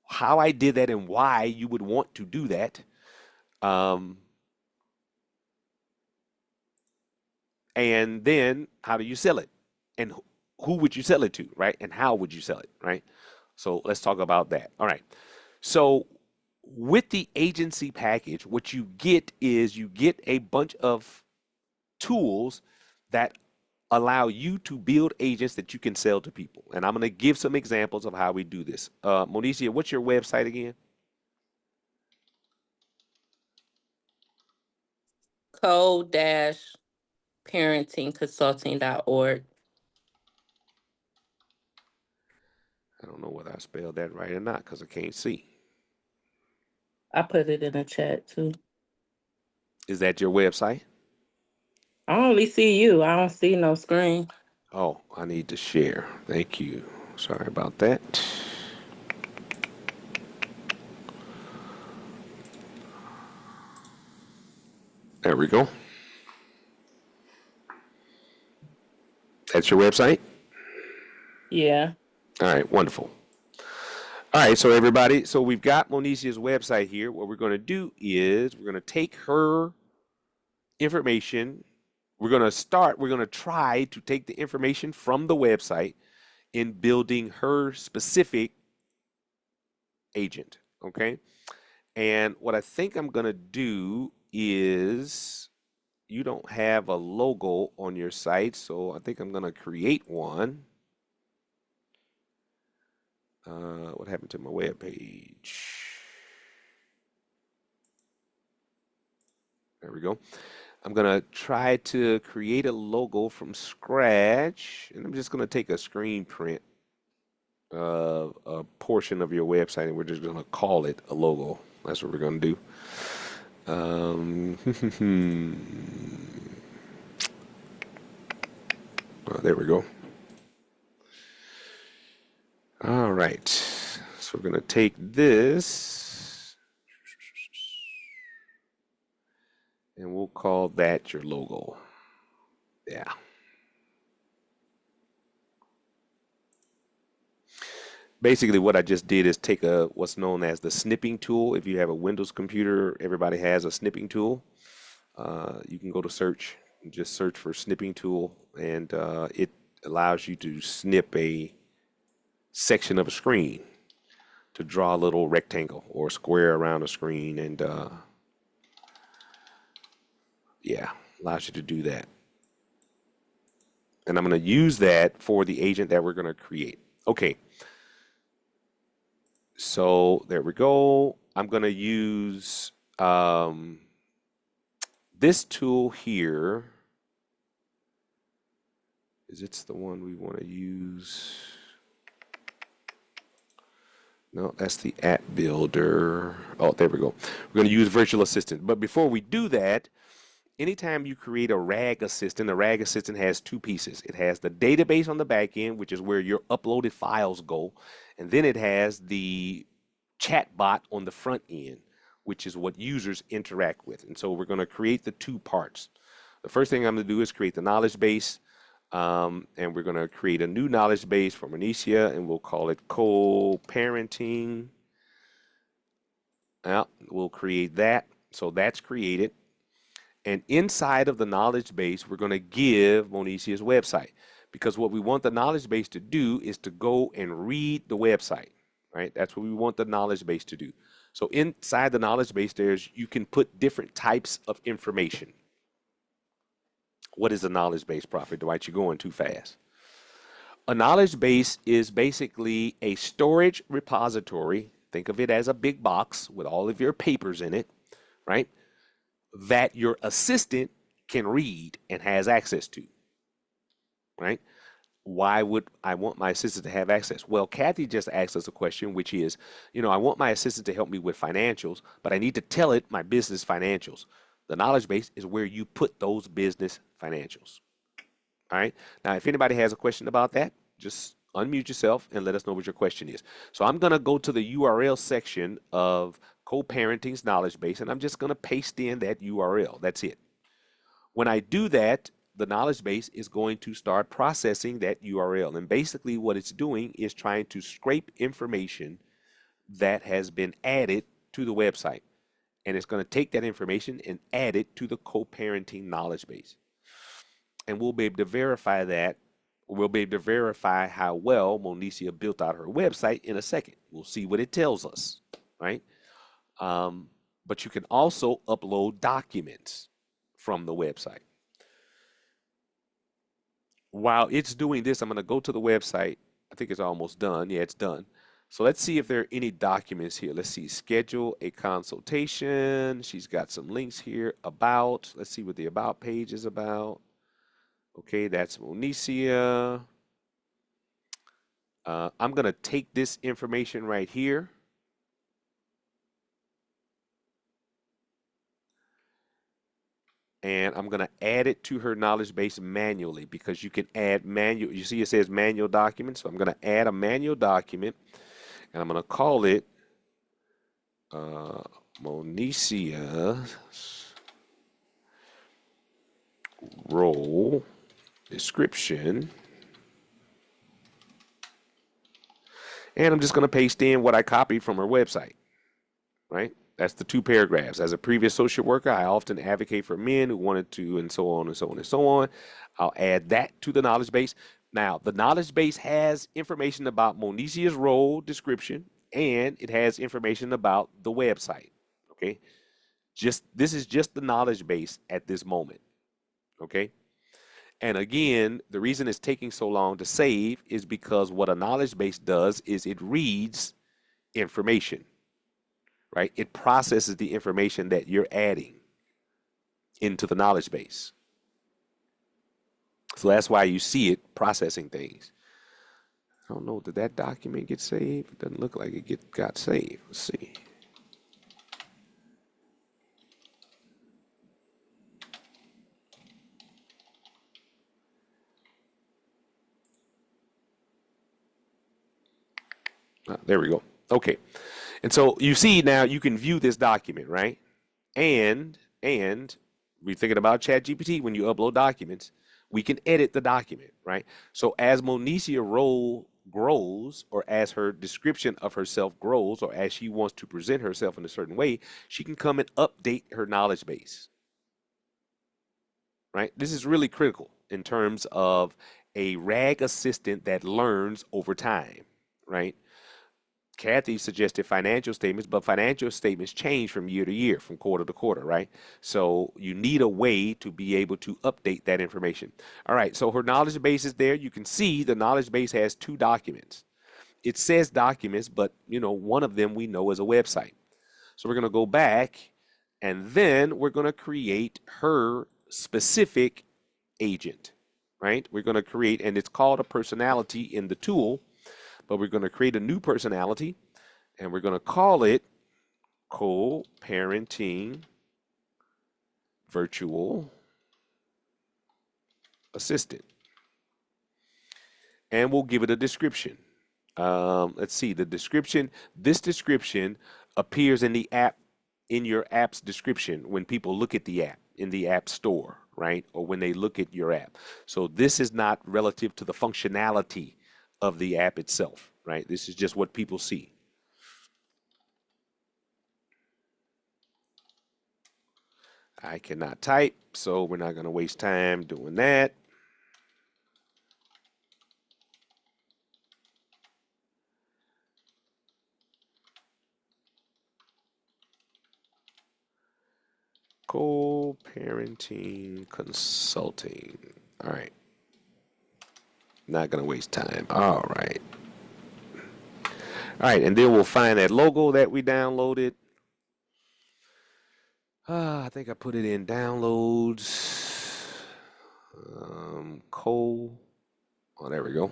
How I did that and why you would want to do that. And then how do you sell it? And who would you sell it to, right? And how would you sell it, right? So let's talk about that. All right. So with the agency package, what you get is you get a bunch of tools that allow you to build agents that you can sell to people. And I'm going to give some examples of how we do this. Monicia, what's your website again? code-parentingconsulting.org. I don't know whether I spelled that right or not because I can't see. I put it in the chat too. Is that your website? I only see you. I don't see no screen. Oh, I need to share. Thank you. Sorry about that. There we go. That's your website? Yeah. All right, wonderful. All right, so everybody, so we've got Monicia's website here. What we're going to do is we're going to take her information. We're going to try to take the information from the website in building her specific agent, okay? And what I think I'm going to do is you don't have a logo on your site, so I think I'm going to create one. What happened to my web page? There we go. I'm going to try to create a logo from scratch, and I'm just going to take a screen print of a portion of your website, and we're just going to call it a logo. That's what we're going to do. Oh, there we go. All right. So we're going to take this, and we'll call that your logo. Yeah. Basically, what I just did is take what's known as the snipping tool. If you have a Windows computer, everybody has a snipping tool. You can go to search, and just search for snipping tool, and it allows you to snip a section of a screen to draw a little rectangle or square around a screen, and yeah, allows you to do that. And I'm going to use that for the agent that we're going to create. Okay. So there we go. I'm going to use this tool here. Is it the one we want to use? No, that's the app builder. Oh, there we go. We're going to use virtual assistant. But before we do that, anytime you create a RAG assistant, the RAG assistant has two pieces. It has the database on the back end, which is where your uploaded files go. And then it has the chat bot on the front end, which is what users interact with. And so we're going to create the two parts. The first thing I'm going to do is create the knowledge base. And we're going to create a new knowledge base for Monicia, and we'll call it co-parenting. Yeah, we'll create that. So that's created. And inside of the knowledge base, we're going to give Monicia's website, because what we want the knowledge base to do is to go and read the website, right? That's what we want the knowledge base to do. So inside the knowledge base, you can put different types of information. What is a knowledge base, Prophet Dwight? You're going too fast. A knowledge base is basically a storage repository. Think of it as a big box with all of your papers in it, right? That your assistant can read and has access to, right? Why would I want my assistant to have access? Well, Kathy just asked us a question, which is, I want my assistant to help me with financials, but I need to tell it my business financials. The knowledge base is where you put those business financials. All right. Now, if anybody has a question about that, just unmute yourself and let us know what your question is. So I'm going to go to the URL section of co-parenting's knowledge base, and I'm just going to paste in that URL. That's it. When I do that, the knowledge base is going to start processing that URL. And basically what it's doing is trying to scrape information that has been added to the website. And it's going to take that information and add it to the co-parenting knowledge base. And we'll be able to verify that. We'll be able to verify how well Monicia built out her website in a second. We'll see what it tells us, right? But you can also upload documents from the website. While it's doing this, I'm going to go to the website. I think it's almost done. Yeah, it's done. So let's see if there are any documents here. Let's see, schedule a consultation. She's got some links here about. Let's see what the about page is about. Okay, that's Monicia. I'm going to take this information right here. And I'm going to add it to her knowledge base manually, because you can add manual. You see it says manual document. So I'm going to add a manual document, and I'm going to call it Monicia's role description. And I'm just going to paste in what I copied from her website, right? That's the 2 paragraphs. As a previous social worker, I often advocate for men who wanted to, and so on and so on and so on. I'll add that to the knowledge base. Now, the knowledge base has information about Monicia's role description, and it has information about the website. Okay, this is just the knowledge base at this moment. Okay, and again, the reason it's taking so long to save is because what a knowledge base does is it reads information. Right? It processes the information that you're adding into the knowledge base. So that's why you see it processing things. I don't know, did that document get saved? It doesn't look like it got saved. Let's see. There we go. Okay. And so you see now you can view this document, right? And we're thinking about ChatGPT. When you upload documents, we can edit the document, right? So as Monicia role grows, or as her description of herself grows, or as she wants to present herself in a certain way, she can come and update her knowledge base, right? This is really critical in terms of a RAG assistant that learns over time, right? Kathy suggested financial statements, but financial statements change from year to year, from quarter to quarter, right? So you need a way to be able to update that information. All right, so her knowledge base is there. You can see the knowledge base has 2 documents. It says documents, but one of them we know is a website. So we're going to go back, and then we're going to create her specific agent, right? We're going to create, and it's called a personality in the tool, but we're going to create a new personality, and we're going to call it co-parenting virtual assistant. And we'll give it a description. Let's see, the description. This description appears in the app, in your app's description when people look at the app in the app store, right? Or when they look at your app. So this is not relative to the functionality of the app itself, right? This is just what people see. I cannot type, so we're not going to waste time doing that. Co-parenting consulting. All right. Not going to waste time. All right. All right, and then we'll find that logo that we downloaded. I think I put it in downloads. Oh, there we go.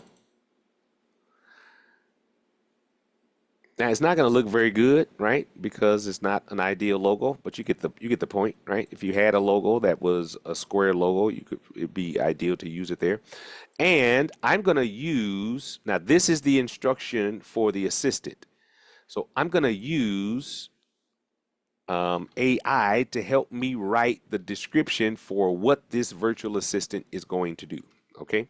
Now it's not going to look very good, right? Because it's not an ideal logo, but you get the point, right? If you had a logo that was a square logo, it'd be ideal to use it there. And I'm going to use, now this is the instruction for the assistant. So I'm going to use AI to help me write the description for what this virtual assistant is going to do. Okay.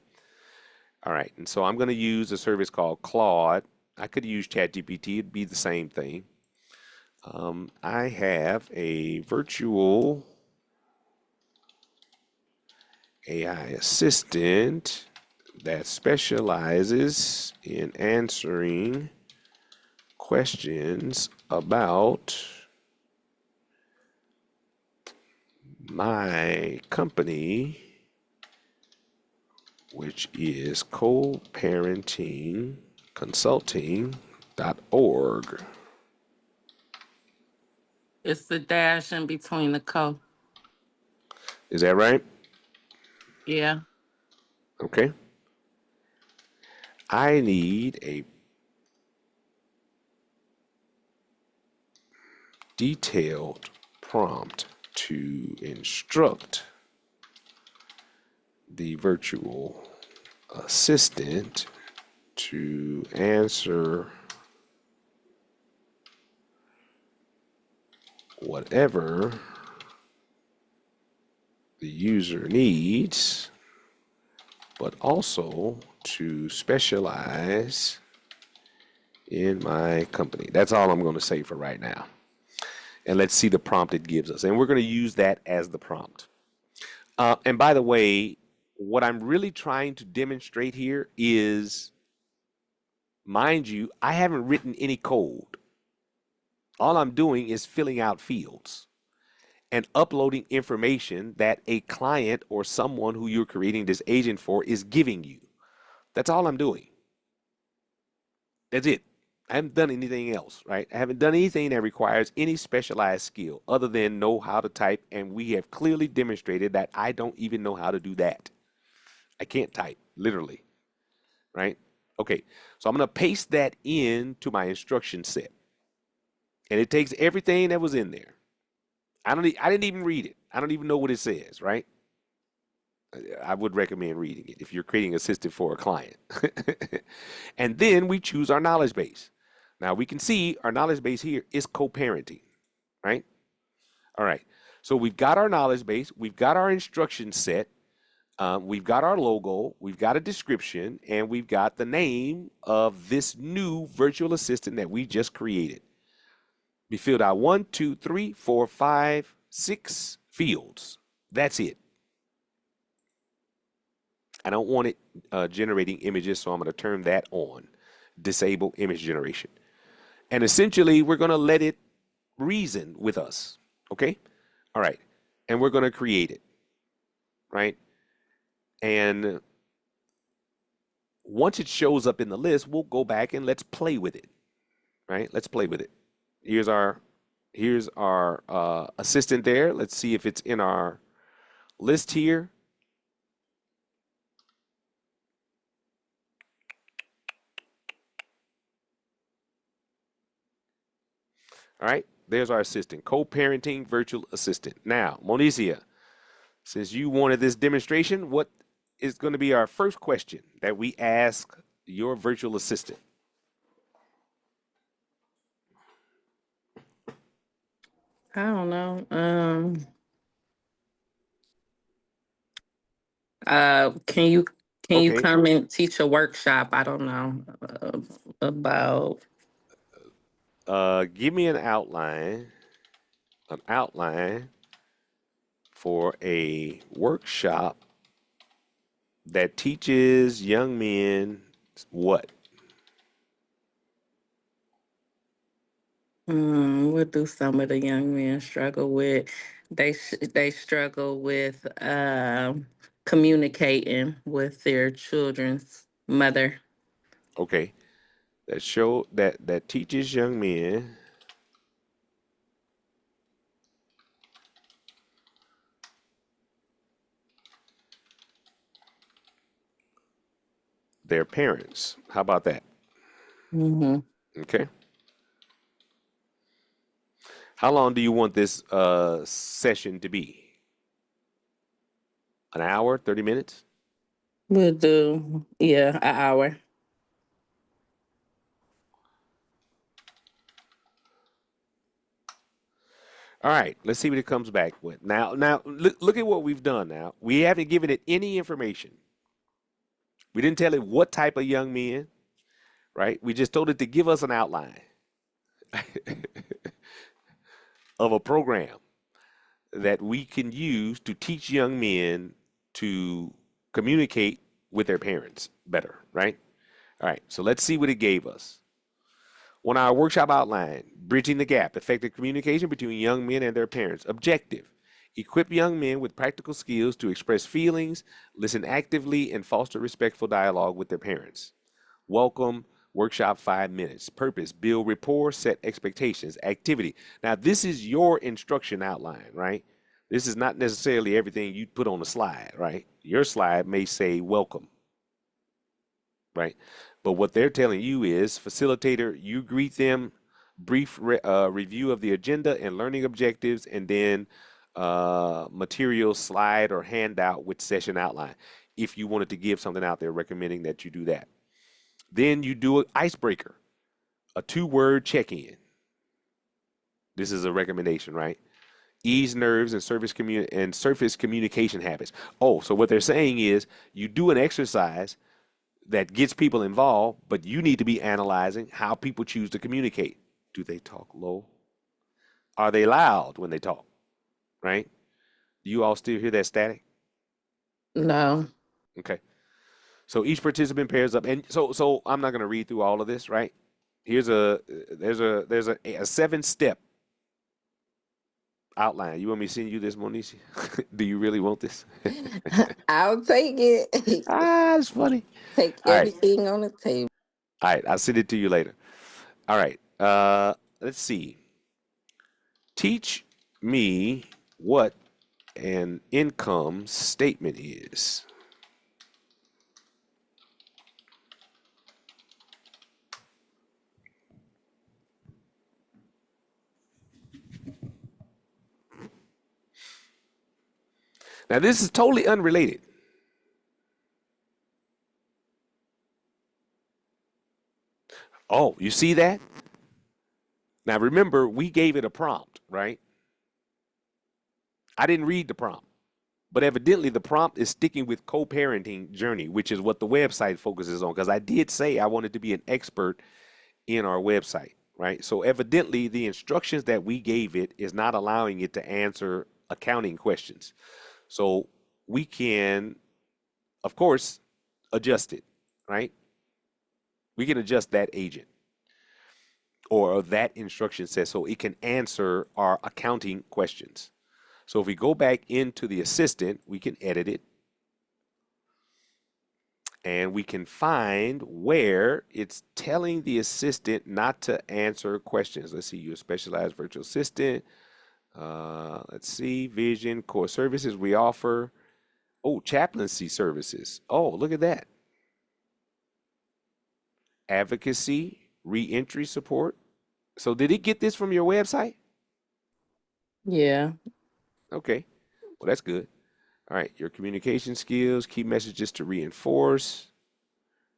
All right. And so I'm going to use a service called Claude. I could use ChatGPT, it'd be the same thing. I have a virtual AI assistant that specializes in answering questions about my company, which is co-parentingconsulting.org. It's the dash in between the co. Is that right? Yeah. Okay. I need a detailed prompt to instruct the virtual assistant to answer whatever the user needs, but also to specialize in my company. That's all I'm going to say for right now. And let's see the prompt it gives us. And we're going to use that as the prompt. And by the way, what I'm really trying to demonstrate here is, mind you, I haven't written any code. All I'm doing is filling out fields and uploading information that a client or someone who you're creating this agent for is giving you. That's all I'm doing. That's it. I haven't done anything else, right? I haven't done anything that requires any specialized skill other than know how to type. And we have clearly demonstrated that I don't even know how to do that. I can't type, literally, right? Okay, so I'm going to paste that into my instruction set. And it takes everything that was in there. I didn't even read it. I don't even know what it says, right? I would recommend reading it if you're creating a system for a client. And then we choose our knowledge base. Now we can see our knowledge base here is co-parenting, right? All right. So we've got our knowledge base, we've got our instruction set, we've got our logo, we've got a description, and we've got the name of this new virtual assistant that we just created. We filled out 1, 2, 3, 4, 5, 6 fields. That's it. I don't want it generating images, so I'm going to turn that on. Disable image generation. And essentially, we're going to let it reason with us. Okay? All right. And we're going to create it. Right? And once it shows up in the list, we'll go back and let's play with it. Right? Let's play with it. Here's our assistant there. Let's see if it's in our list here. All right, there's our assistant, co-parenting virtual assistant. Now, Monicia, since you wanted this demonstration, what is going to be our first question that we ask your virtual assistant? I don't know. Can you Okay, come and teach a workshop? I don't know about. give me an outline for a workshop that teaches young men what? What do some of the young men struggle with? They struggle with communicating with their children's mother. Okay, that teaches young men their parents. How about that? Mm-hmm. Okay. How long do you want this session to be? An hour, 30 minutes? We'll do, yeah, an hour. All right, let's see what it comes back with. Now look at what we've done now. We haven't given it any information. We didn't tell it what type of young men, right? We just told it to give us an outline of a program that we can use to teach young men to communicate with their parents better, right? All right, so let's see what it gave us. On our workshop outline, bridging the gap, effective communication between young men and their parents. Objective, equip young men with practical skills to express feelings, listen actively, and foster respectful dialogue with their parents. Welcome, workshop 5 minutes. Purpose, build rapport, set expectations. Activity. Now, this is your instruction outline, right? This is not necessarily everything you put on the slide, right? Your slide may say welcome, right? But what they're telling you is, facilitator, you greet them, brief review of the agenda and learning objectives, and then material slide or handout with session outline. If you wanted to give something out there, recommending that you do that. Then you do an icebreaker, a 2-word check-in. This is a recommendation, right? Ease nerves and surface communication habits. Oh, so what they're saying is you do an exercise that gets people involved, but you need to be analyzing how people choose to communicate. Do they talk low? Are they loud when they talk? Right? Do you all still hear that static? No. Okay. So each participant pairs up, and so I'm not going to read through all of this, right? Here's there's a 7-step outline. You want me to send you this, Monishi? Do you really want this? I'll take it. It's funny. Take All right. everything on the table. All right. I'll send it to you later. All right. Let's see. Teach me what an income statement is. Now, this is totally unrelated. Oh, you see that? Now, remember, we gave it a prompt, right? I didn't read the prompt, but evidently the prompt is sticking with co-parenting journey, which is what the website focuses on, because I did say I wanted to be an expert in our website, right? So evidently the instructions that we gave it is not allowing it to answer accounting questions. So we can, of course, adjust it, right? We can adjust that agent or that instruction set so it can answer our accounting questions. So if we go back into the assistant, we can edit it and we can find where it's telling the assistant not to answer questions. Let's see, you're a specialized virtual assistant. Let's see, vision, core services we offer. Oh, chaplaincy services. Oh, look at that. Advocacy, reentry support. So did it get this from your website? Yeah. Okay, well, that's good. All right, your communication skills, key messages to reinforce,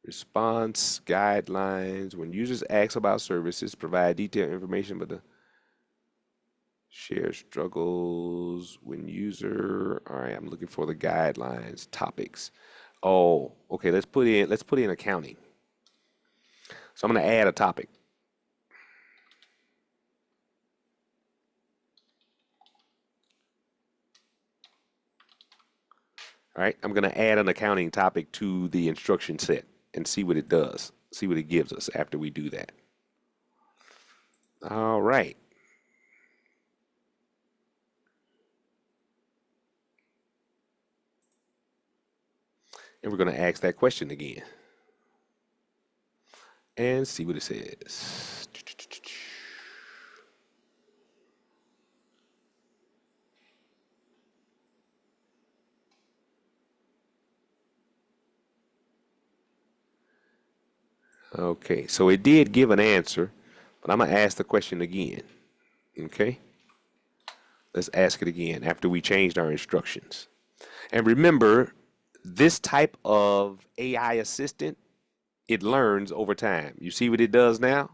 response guidelines. When users ask about services, provide detailed information about the share struggles when user. All right, I'm looking for the guidelines, topics. Oh, okay, let's put in accounting. So I'm going to add a topic. All right, I'm going to add an accounting topic to the instruction set and see what it does, see what it gives us after we do that. All right. And we're going to ask that question again and see what it says. Okay, so it did give an answer, but I'm going to ask the question again. Okay. Let's ask it again after we changed our instructions. And remember, this type of AI assistant, it learns over time. You see what it does now?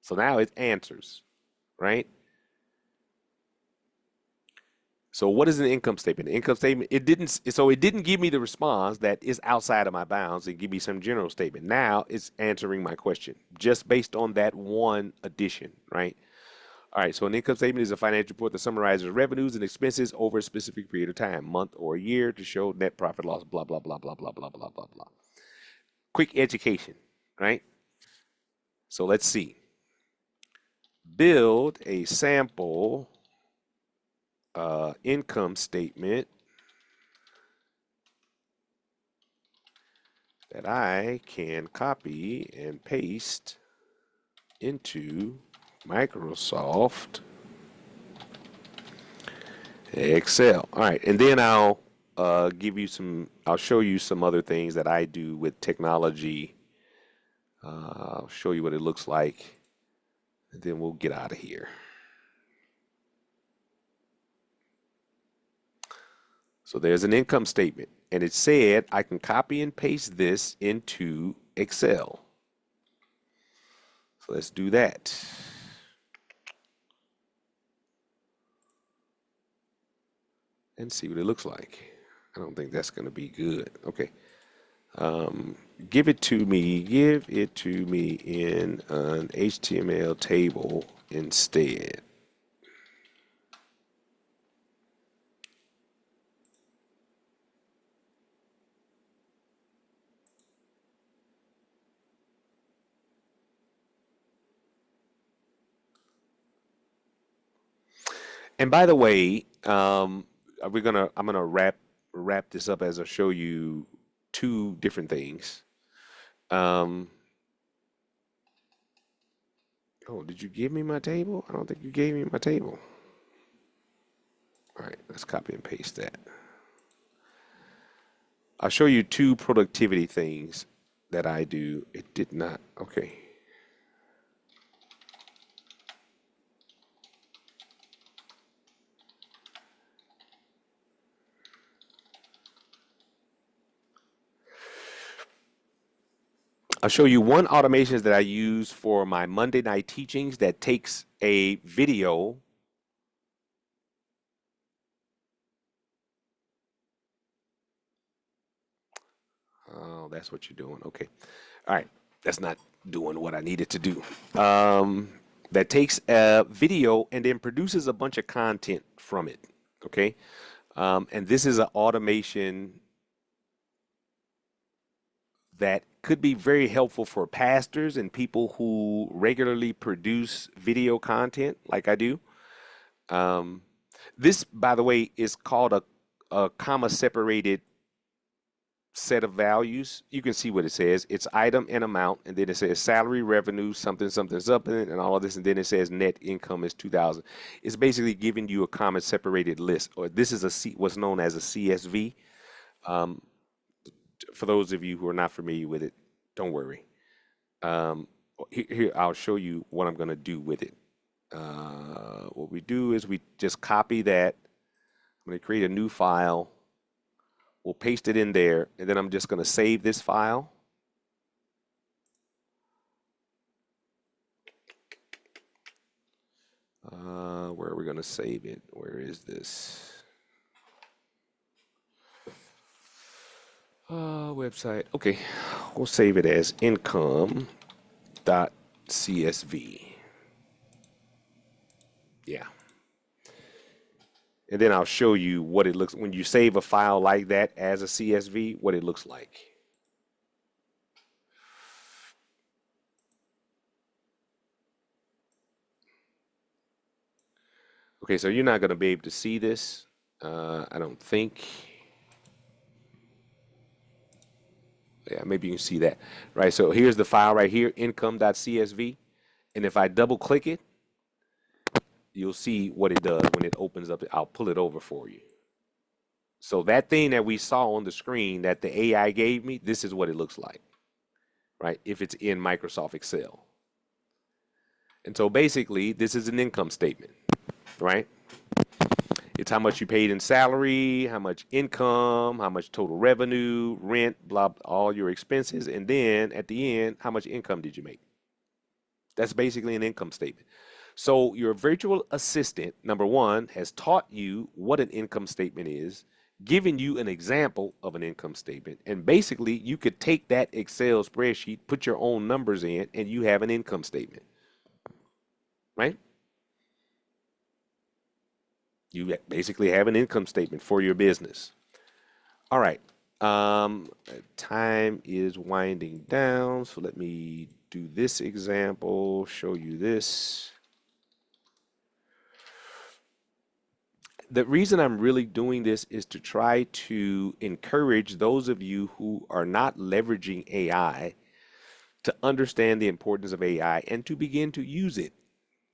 So now it answers, right? So what is an income statement? The income statement, it didn't give me the response that is outside of my bounds and give me some general statement. Now it's answering my question just based on that one addition, right? All right, so an income statement is a financial report that summarizes revenues and expenses over a specific period of time, month or a year, to show net profit loss, blah, blah, blah, blah, blah, blah, blah, blah, blah. Quick education, right? So let's see. Build a sample income statement that I can copy and paste into Microsoft Excel. All right, and then I'll I'll show you some other things that I do with technology. I'll show you what it looks like, and then we'll get out of here. So there's an income statement, and it said I can copy and paste this into Excel. So let's do that. And see what it looks like. I don't think that's going to be good. Okay. Give it to me in an HTML table instead. And by the way, I'm gonna wrap this up as I show you two different things. Oh, did you give me my table? I don't think you gave me my table. All right, let's copy and paste that. I'll show you two productivity things that I do. It did not. Okay. I'll show you one automations that I use for my Monday night teachings that takes a video. Oh, that's what you're doing. Okay. All right. That's not doing what I needed to do. That takes a video and then produces a bunch of content from it. Okay. And this is an automation that could be very helpful for pastors and people who regularly produce video content like I do. This, by the way, is called a comma separated set of values. You can see what it says. It's item and amount, and then it says salary, revenue, something, something, something, and all of this, and then it says net income is 2,000. It's basically giving you a comma separated list, or this is what's known as a CSV. For those of you who are not familiar with it, don't worry. Here, I'll show you what I'm going to do with it. What we do is we just copy that. I'm going to create a new file. We'll paste it in there, and then I'm just going to save this file. Where are we going to save it? Where is this? Website. Okay, we'll save it as income.csv. Yeah. And then I'll show you what it looks when you save a file like that as a CSV, what it looks like. Okay, so you're not going to be able to see this, I don't think. Yeah, maybe you can see that, right? So here's the file right here, income.csv. And if I double click it, you'll see what it does when it opens up. I'll pull it over for you. So that thing that we saw on the screen that the AI gave me, this is what it looks like, right? If it's in Microsoft Excel. And so basically, this is an income statement. right? It's how much you paid in salary, how much income, how much total revenue, rent, blah, all your expenses, and then at the end, how much income did you make? That's basically an income statement. So your virtual assistant, number one, has taught you what an income statement is, given you an example of an income statement, and basically you could take that Excel spreadsheet, put your own numbers in, and you have an income statement, right? You basically have an income statement for your business. All right. Um, Time is winding down, so let me do this example, show you this. The reason I'm really doing this is to try to encourage those of you who are not leveraging AI to understand the importance of AI and to begin to use it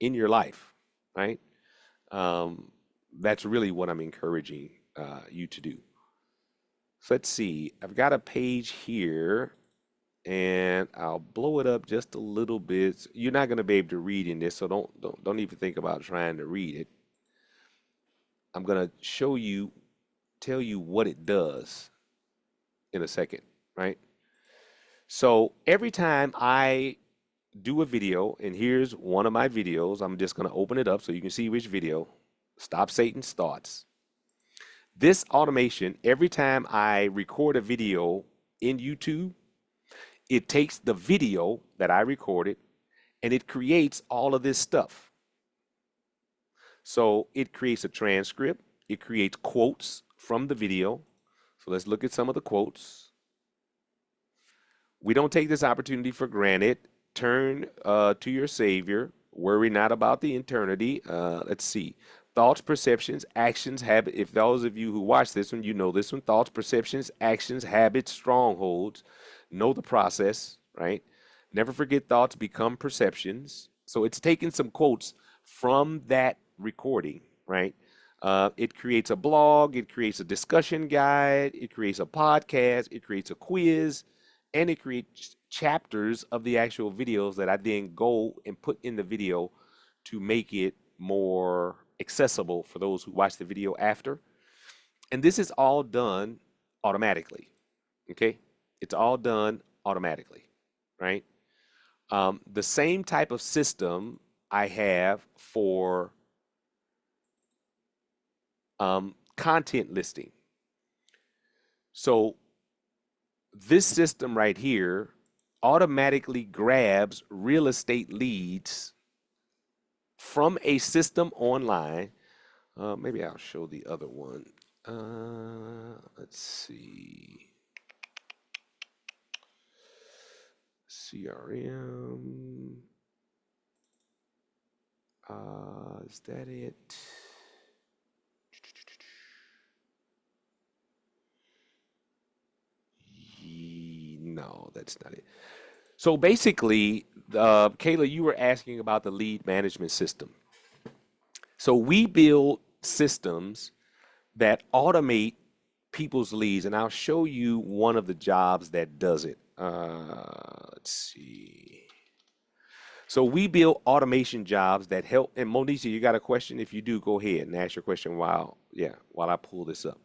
in your life, right? Um, that's really what I'm encouraging you to do. So let's see, I've got a page here and I'll blow it up just a little bit. You're not going to be able to read in this, so don't even think about trying to read it. I'm going to show you, tell you what it does in a second, right? So every time I do a video, and here's one of my videos, I'm just going to open it up so you can see which video. Stop Satan's Thoughts. This automation, every time I record a video in YouTube, it takes the video that I recorded and it creates all of this stuff. So it creates a transcript, it creates quotes from the video. So let's look at some of the quotes. We don't take this opportunity for granted. Turn to your Savior. Worry not about the eternity. Let's see. Thoughts, perceptions, actions, habit. If those of you who watch this one, you know this one. Thoughts, perceptions, actions, habits, strongholds. Know the process, right? Never forget thoughts become perceptions. So it's taking some quotes from that recording, right? It creates a blog, it creates a discussion guide, it creates a podcast, it creates a quiz, and it creates chapters of the actual videos that I then go and put in the video to make it more accessible for those who watch the video after. And this is all done automatically. Okay? It's all done automatically, right? The same type of system I have for content listing. So this system right here automatically grabs real estate leads from a system online. Maybe I'll show the other one. Let's see. CRM. Is that it? No, that's not it. So basically, Kayla, you were asking about the lead management system. So we build systems that automate people's leads, and I'll show you one of the jobs that does it. Let's see. So we build automation jobs that help. And Monisha, you got a question? If you do, go ahead and ask your question while I pull this up.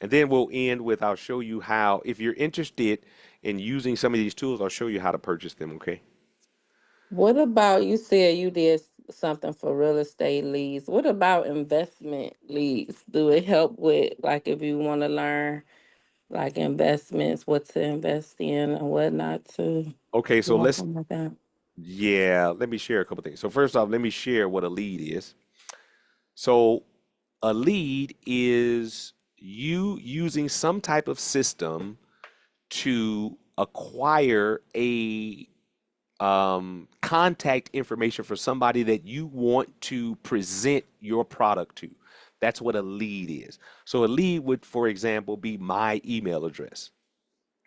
And then we'll end with I'll show you how, if you're interested in using some of these tools, I'll show you how to purchase them, okay? What about you said you did something for real estate leads? What about investment leads? Do it help with like if you want to learn like investments, what to invest in and what not to Okay, do so or let's, something like that? let me share a couple things. So first off, let me share what a lead is. So a lead is you using some type of system to acquire a contact information for somebody that you want to present your product to. That's what a lead is. So a lead would, for example, be my email address,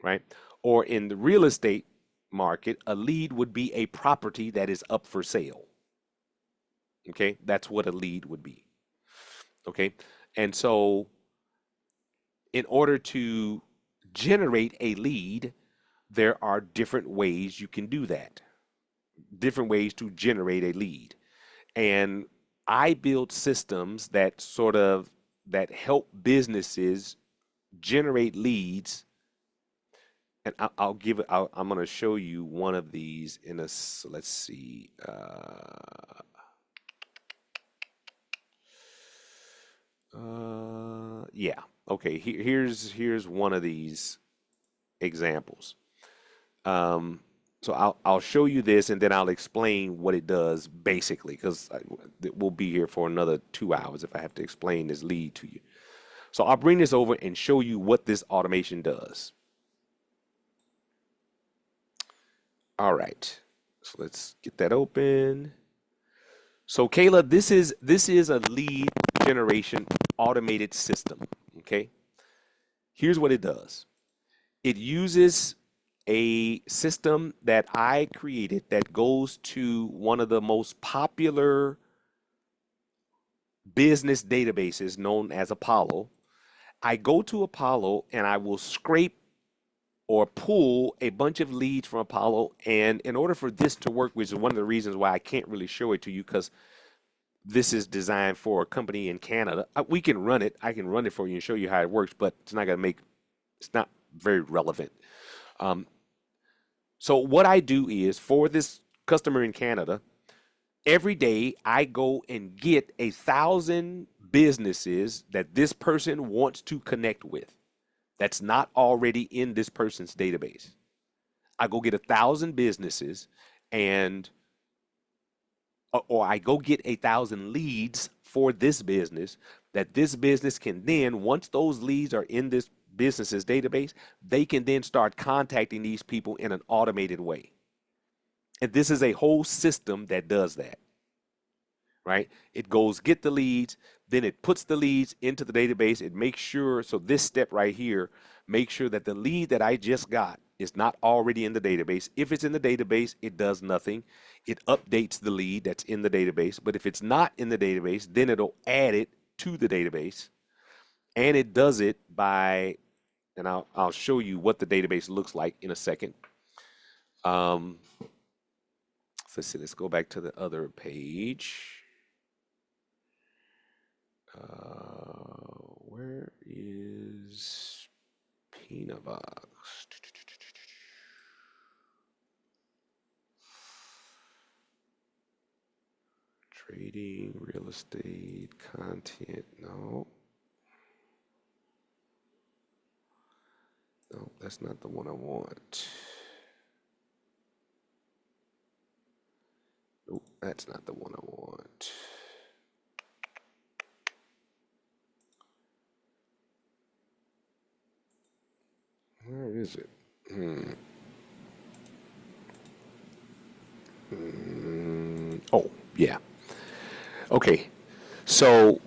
right? Or in the real estate market, a lead would be a property that is up for sale. Okay, that's what a lead would be. Okay, and so in order to generate a lead, there are different ways you can do that, different ways to generate a lead. And I build systems that that help businesses generate leads. And I'll give it. I'm going to show you one of these in a. Let's see. Yeah. Okay. Here's one of these examples. Um, so I'll show you this, and then I'll explain what it does basically, because we'll be here for another 2 hours if I have to explain this lead to you. So I'll bring this over and show you what this automation does. All right. So let's get that open. So Kayla, this is a lead generation automated system. Okay. Here's what it does. It uses a system that I created that goes to one of the most popular business databases known as Apollo. I go to Apollo and I will scrape or pull a bunch of leads from Apollo. And in order for this to work, which is one of the reasons why I can't really show it to you, because this is designed for a company in Canada. We can run it. I can run it for you and show you how it works, but it's not very relevant. Um, so what I do is for this customer in Canada, every day I go and get 1,000 businesses that this person wants to connect with that's not already in this person's database. I go get 1,000 businesses and or I go get 1,000 leads for this business that this business can then, once those leads are in this business's database, they can then start contacting these people in an automated way. And this is a whole system that does that, right? It goes get the leads, then it puts the leads into the database. It makes sure, so this step right here, make sure that the lead that I just got is not already in the database. If it's in the database, it does nothing. It updates the lead that's in the database. But if it's not in the database, then it'll add it to the database. And it does it by, and I'll show you what the database looks like in a second. So let's see, let's go back to the other page. Where is Peanut Box? Trading, real estate, content. No. No, that's not the one I want. Nope, that's not the one I want. Where is it? Oh, yeah. Okay. So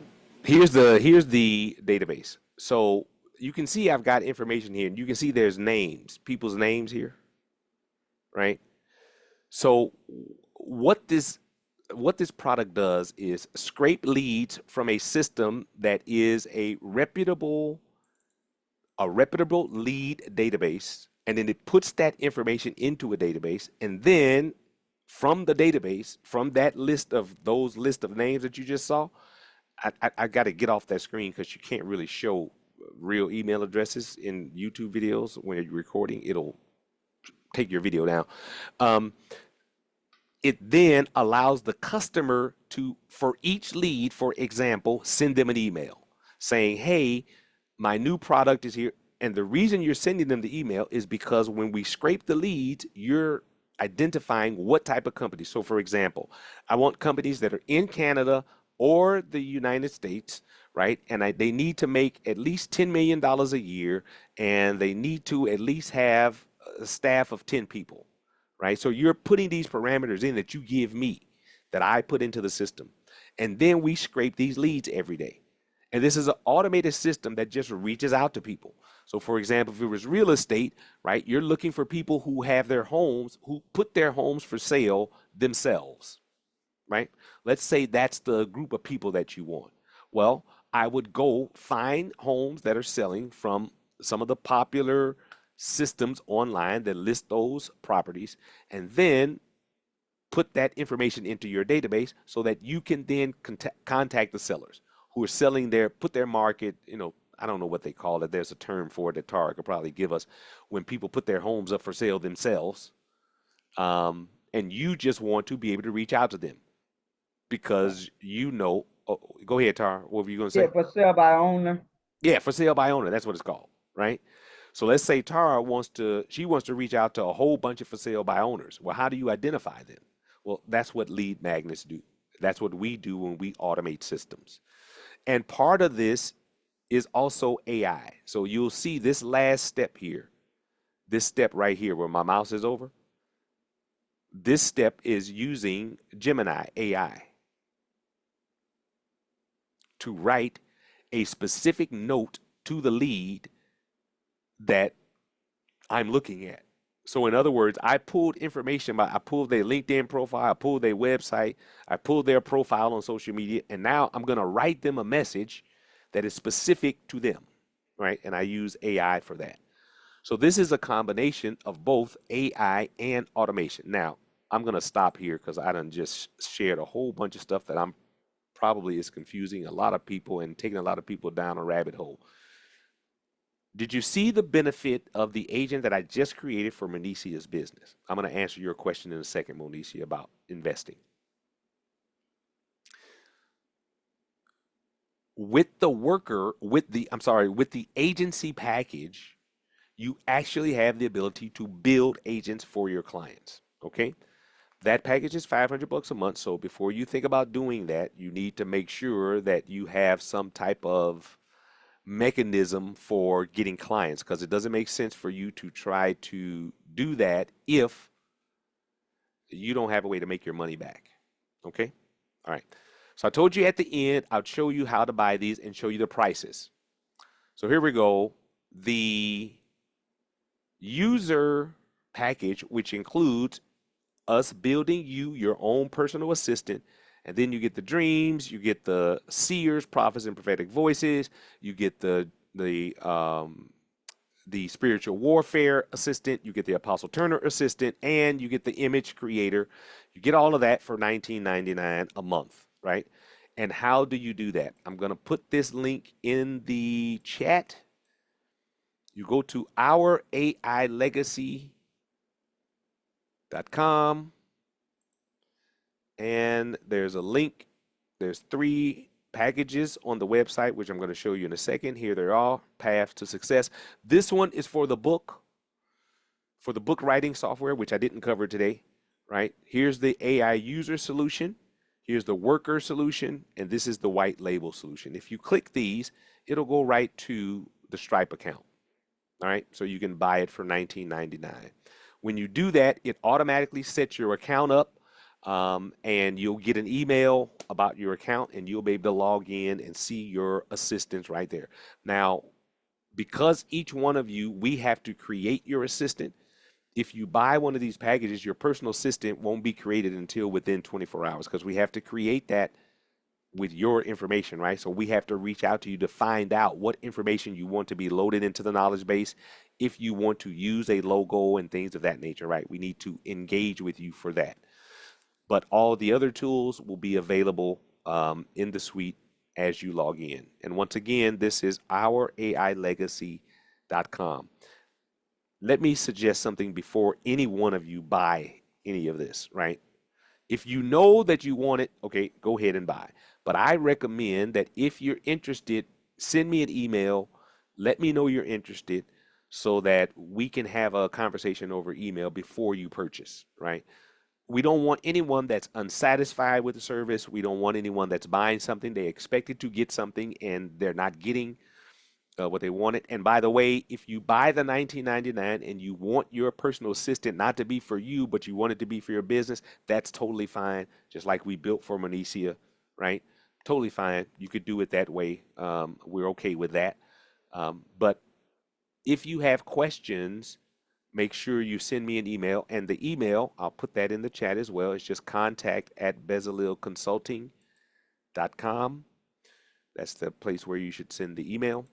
here's the database. So you can see I've got information here, and you can see there's names, people's names here, right? So what this what this product does is scrape leads from a system that is a reputable lead database, and then it puts that information into a database, and then from the database, from that list of names that you just saw, I got to get off that screen because you can't really show real email addresses in YouTube videos when you're recording. It'll take your video down. Um, it then allows the customer to, for each lead, for example, send them an email saying, hey, my new product is here. And the reason you're sending them the email is because when we scrape the leads, you're identifying what type of company. So, for example, I want companies that are in Canada or the United States, right? And they need to make at least $10 million a year, and they need to at least have a staff of 10 people, right? So you're putting these parameters in that you give me, that I put into the system. And then we scrape these leads every day. And this is an automated system that just reaches out to people. So for example, if it was real estate, right, you're looking for people who have their homes, who put their homes for sale themselves, right? Let's say that's the group of people that you want. Well, I would go find homes that are selling from some of the popular systems online that list those properties, and then put that information into your database so that you can then contact the sellers who are selling put their market, I don't know what they call it. There's a term for it that Tara could probably give us when people put their homes up for sale themselves. And you just want to be able to reach out to them because oh, go ahead, Tara. What were you going to Yeah, say? for sale by owner. Yeah, for sale by owner. That's what it's called, right? So let's say Tara she wants to reach out to a whole bunch of for sale by owners. Well, how do you identify them? Well, that's what lead magnets do. That's what we do when we automate systems. And part of this is also AI. So you'll see this last step here, this step right here where my mouse is over. This step is using Gemini AI to write a specific note to the lead that I'm looking at. So in other words, I pulled information, I pulled their LinkedIn profile, I pulled their website, I pulled their profile on social media, and now I'm going to write them a message that is specific to them, right? And I use AI for that. So this is a combination of both AI and automation. Now, I'm going to stop here because I done just shared a whole bunch of stuff that I'm probably is confusing a lot of people and taking a lot of people down a rabbit hole. Did you see the benefit of the agent that I just created for Monicia's business? I'm going to answer your question in a second, Monicia, about investing. With the agency package, you actually have the ability to build agents for your clients. Okay. That package is $500 a month. So before you think about doing that, you need to make sure that you have some type of mechanism for getting clients because it doesn't make sense for you to try to do that if you don't have a way to make your money back. Okay? All right. So I told you at the end, I'll show you how to buy these and show you the prices. So here we go. The user package, which includes us building you your own personal assistant. And then you get the dreams, you get the seers, prophets, and prophetic voices. You get the spiritual warfare assistant. You get the Apostle Turner assistant, and you get the image creator. You get all of that for $19.99 a month, right? And how do you do that? I'm going to put this link in the chat. You go to ourailegacy.com. And there's a link. There's 3 packages on the website, which I'm going to show you in a second. Here they are, Path to Success. This one is for the book writing software, which I didn't cover today, right? Here's the AI user solution. Here's the worker solution, and this is the white label solution. If you click these, it'll go right to the Stripe account. All right, so you can buy it for $19.99. When you do that, it automatically sets your account up, and you'll get an email about your account, and you'll be able to log in and see your assistants right there. Now, because each one of you, we have to create your assistant. If you buy one of these packages, your personal assistant won't be created until within 24 hours because we have to create that with your information, right? So we have to reach out to you to find out what information you want to be loaded into the knowledge base. If you want to use a logo and things of that nature, right? We need to engage with you for that. But all the other tools will be available in the suite as you log in. And once again, this is ourailegacy.com. Let me suggest something before any one of you buy any of this, right? If you know that you want it, okay, go ahead and buy. But I recommend that if you're interested, send me an email, let me know you're interested so that we can have a conversation over email before you purchase, right? We don't want anyone that's unsatisfied with the service. We don't want anyone that's buying something they expected to get something and they're not getting what they wanted. And by the way, if you buy the $19.99 and you want your personal assistant not to be for you, but you want it to be for your business, that's totally fine. Just like we built for Monicia, right? Totally fine. You could do it that way. We're okay with that. But if you have questions, make sure you send me an email. And the email, I'll put that in the chat as well. It's just contact@bezalelconsulting.com. That's the place where you should send the email.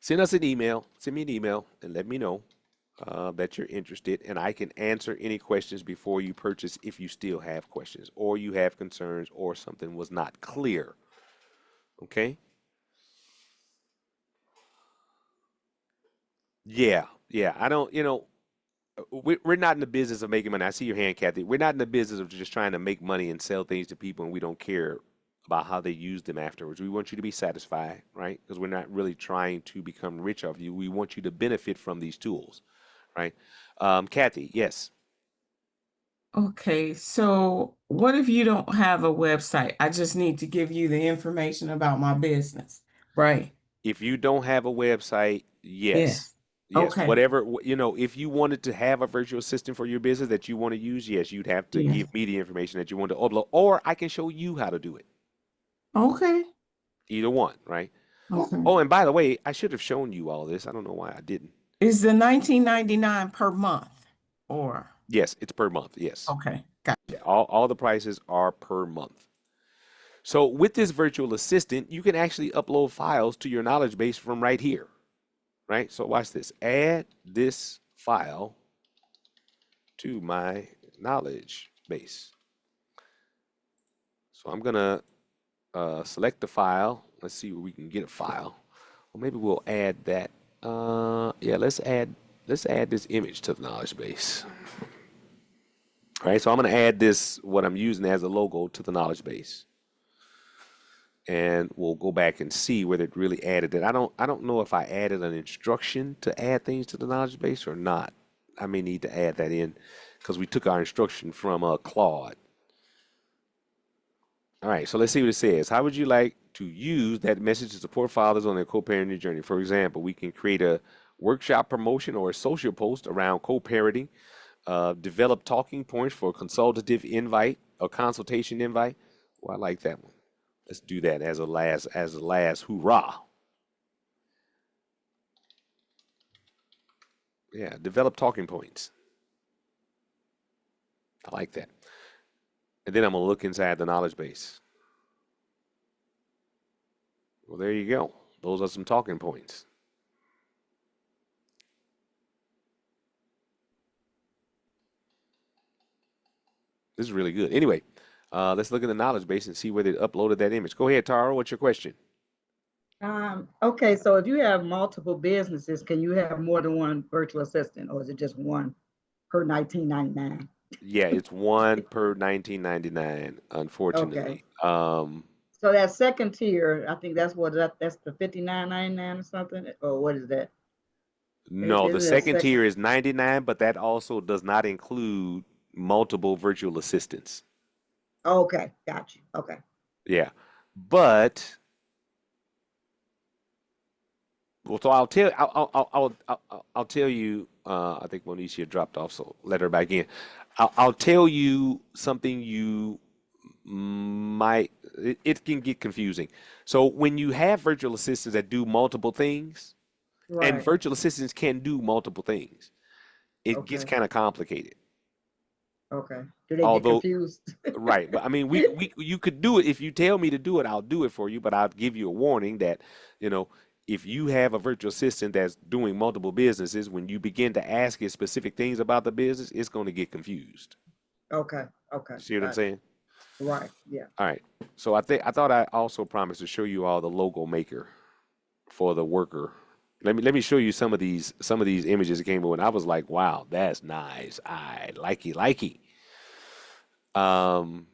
Send us an email, send me an email and let me know that you're interested, and I can answer any questions before you purchase if you still have questions or you have concerns or something was not clear. Okay? Yeah, yeah. I don't, we're not in the business of making money. I see your hand, Kathy. We're not in the business of just trying to make money and sell things to people, and we don't care about how they use them afterwards. We want you to be satisfied, right? Because we're not really trying to become rich off you. We want you to benefit from these tools, right? Kathy, yes. Okay, so what if you don't have a website? I just need to give you the information about my business, right? If you don't have a website, yes. Yes. Yes, Okay. whatever, if you wanted to have a virtual assistant for your business that you want to use, yes, you'd have to Yes. give me the information that you want to upload, or I can show you how to do it. Okay. Either one, right? Okay. Oh, and by the way, I should have shown you all this. I don't know why I didn't. Is the 19.99 per month or Yes, it's per month. Yes. okay, got Yeah, all the prices are per month. So with this virtual assistant, you can actually upload files to your knowledge base from right here, right? So watch this. Add this file to my knowledge base. So I'm gonna select the file. Let's see where we can get a file. Or maybe we'll add that. Yeah, let's add this image to the knowledge base. All right, so I'm gonna add this, what I'm using as a logo, to the knowledge base. And we'll go back and see whether it really added it. I don't know if I added an instruction to add things to the knowledge base or not. I may need to add that in because we took our instruction from Claude. All right, so let's see what it says. How would you like to use that message to support fathers on their co-parenting journey? For example, we can create a workshop promotion or a social post around co-parenting, develop talking points for a consultative invite, a consultation invite. Well, I like that one. Let's do that as a last hoorah. Yeah, develop talking points. I like that. And then I'm gonna look inside the knowledge base. Well, there you go. Those are some talking points. This is really good. Anyway, let's look at the knowledge base and see where they uploaded that image. Go ahead, Tara. What's your question? Okay, so if you have multiple businesses, can you have more than one virtual assistant, or is it just one per 19.99? Yeah, it's one per 19.99, Okay, unfortunately. so that second tier, I think that's the 59.99 or something, or what is that? No, the Is it a second second? tier is 99, but that also does not include multiple virtual assistants. Okay, got you. Okay. Yeah. But well, so I'll tell you. I think Monicia dropped off, so let her back in. I'll tell you something you might. It can get confusing. So when you have virtual assistants that do multiple things, and Right. virtual assistants can do multiple things, it gets Okay. kind of complicated. Okay. Do they get Although, confused? right, but I mean, we you could do it if you tell me to do it. I'll do it for you, but I'll give you a warning that, you know, if you have a virtual assistant that's doing multiple businesses, when you begin to ask it specific things about the business, it's going to get confused. Okay. Okay. You see what I'm Got you. saying? Right. Yeah. All right. So I thought I also promised to show you all the logo maker for the worker. Let me show you some of these images that came in, and I was like, wow, that's nice. I like it. Um,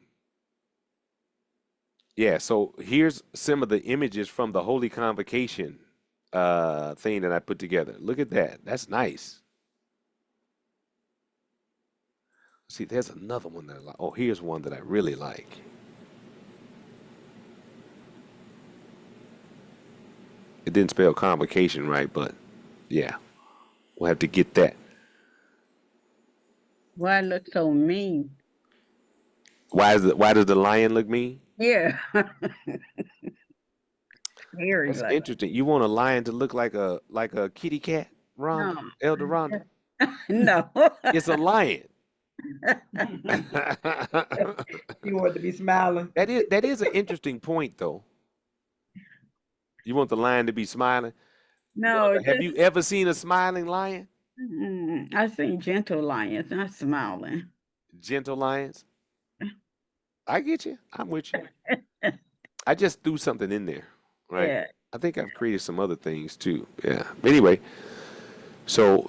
Yeah, so here's some of the images from the Holy Convocation thing that I put together. Look at that. That's nice. See, there's another one that I like. Oh, here's one that I really like. It didn't spell convocation right, but yeah, we'll have to get that. Why look so mean? Why does the lion look mean? Yeah. Scary That's like. interesting. You want a lion to look like a kitty cat, Rhonda? No. Elder Rhonda? No. It's a lion. You want to be smiling? That is an interesting point though. You want the lion to be smiling? No, Rhonda, have just you ever seen a smiling lion? I seen Gentle Lions, not smiling. Gentle Lions. I get you. I'm with you. I just threw something in there, right? Yeah, I think I've created some other things too. Yeah. Anyway, so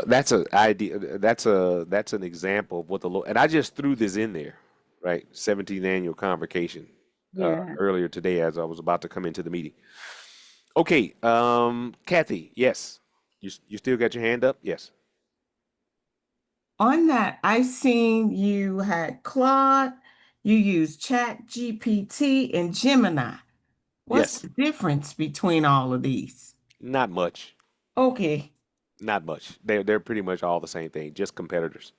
that's a idea. That's an example of what the Lord. And I just threw this in there, right? 17th annual convocation yeah. earlier today as I was about to come into the meeting. Okay, Kathy. Yes, you still got your hand up? Yes. On that, I seen you had Claude, you used Chat GPT and Gemini. What's Yes. the difference between all of these? Not much. Okay, Not much. They're pretty much all the same thing, just competitors.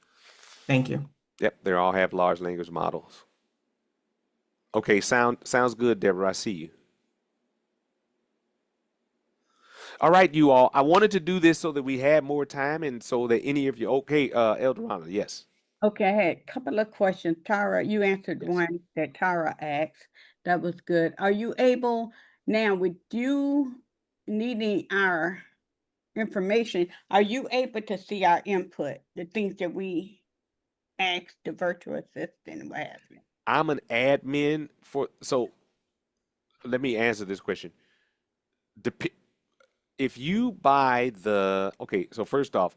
thank you. Yep, they all have large language models. Okay, sounds good, Deborah. I see you. All right, you all. I wanted to do this so that we had more time and so that any of you. Okay, Eldorado. Yes. Okay, I had a couple of questions. Tara, you answered Yes. one that Tara asked. That was good. Are you able now with you needing our information, are you able to see our input, the things that we asked the virtual assistant and what have you? I'm an admin for. So let me answer this question. Dep- if you buy the. Okay, so first off,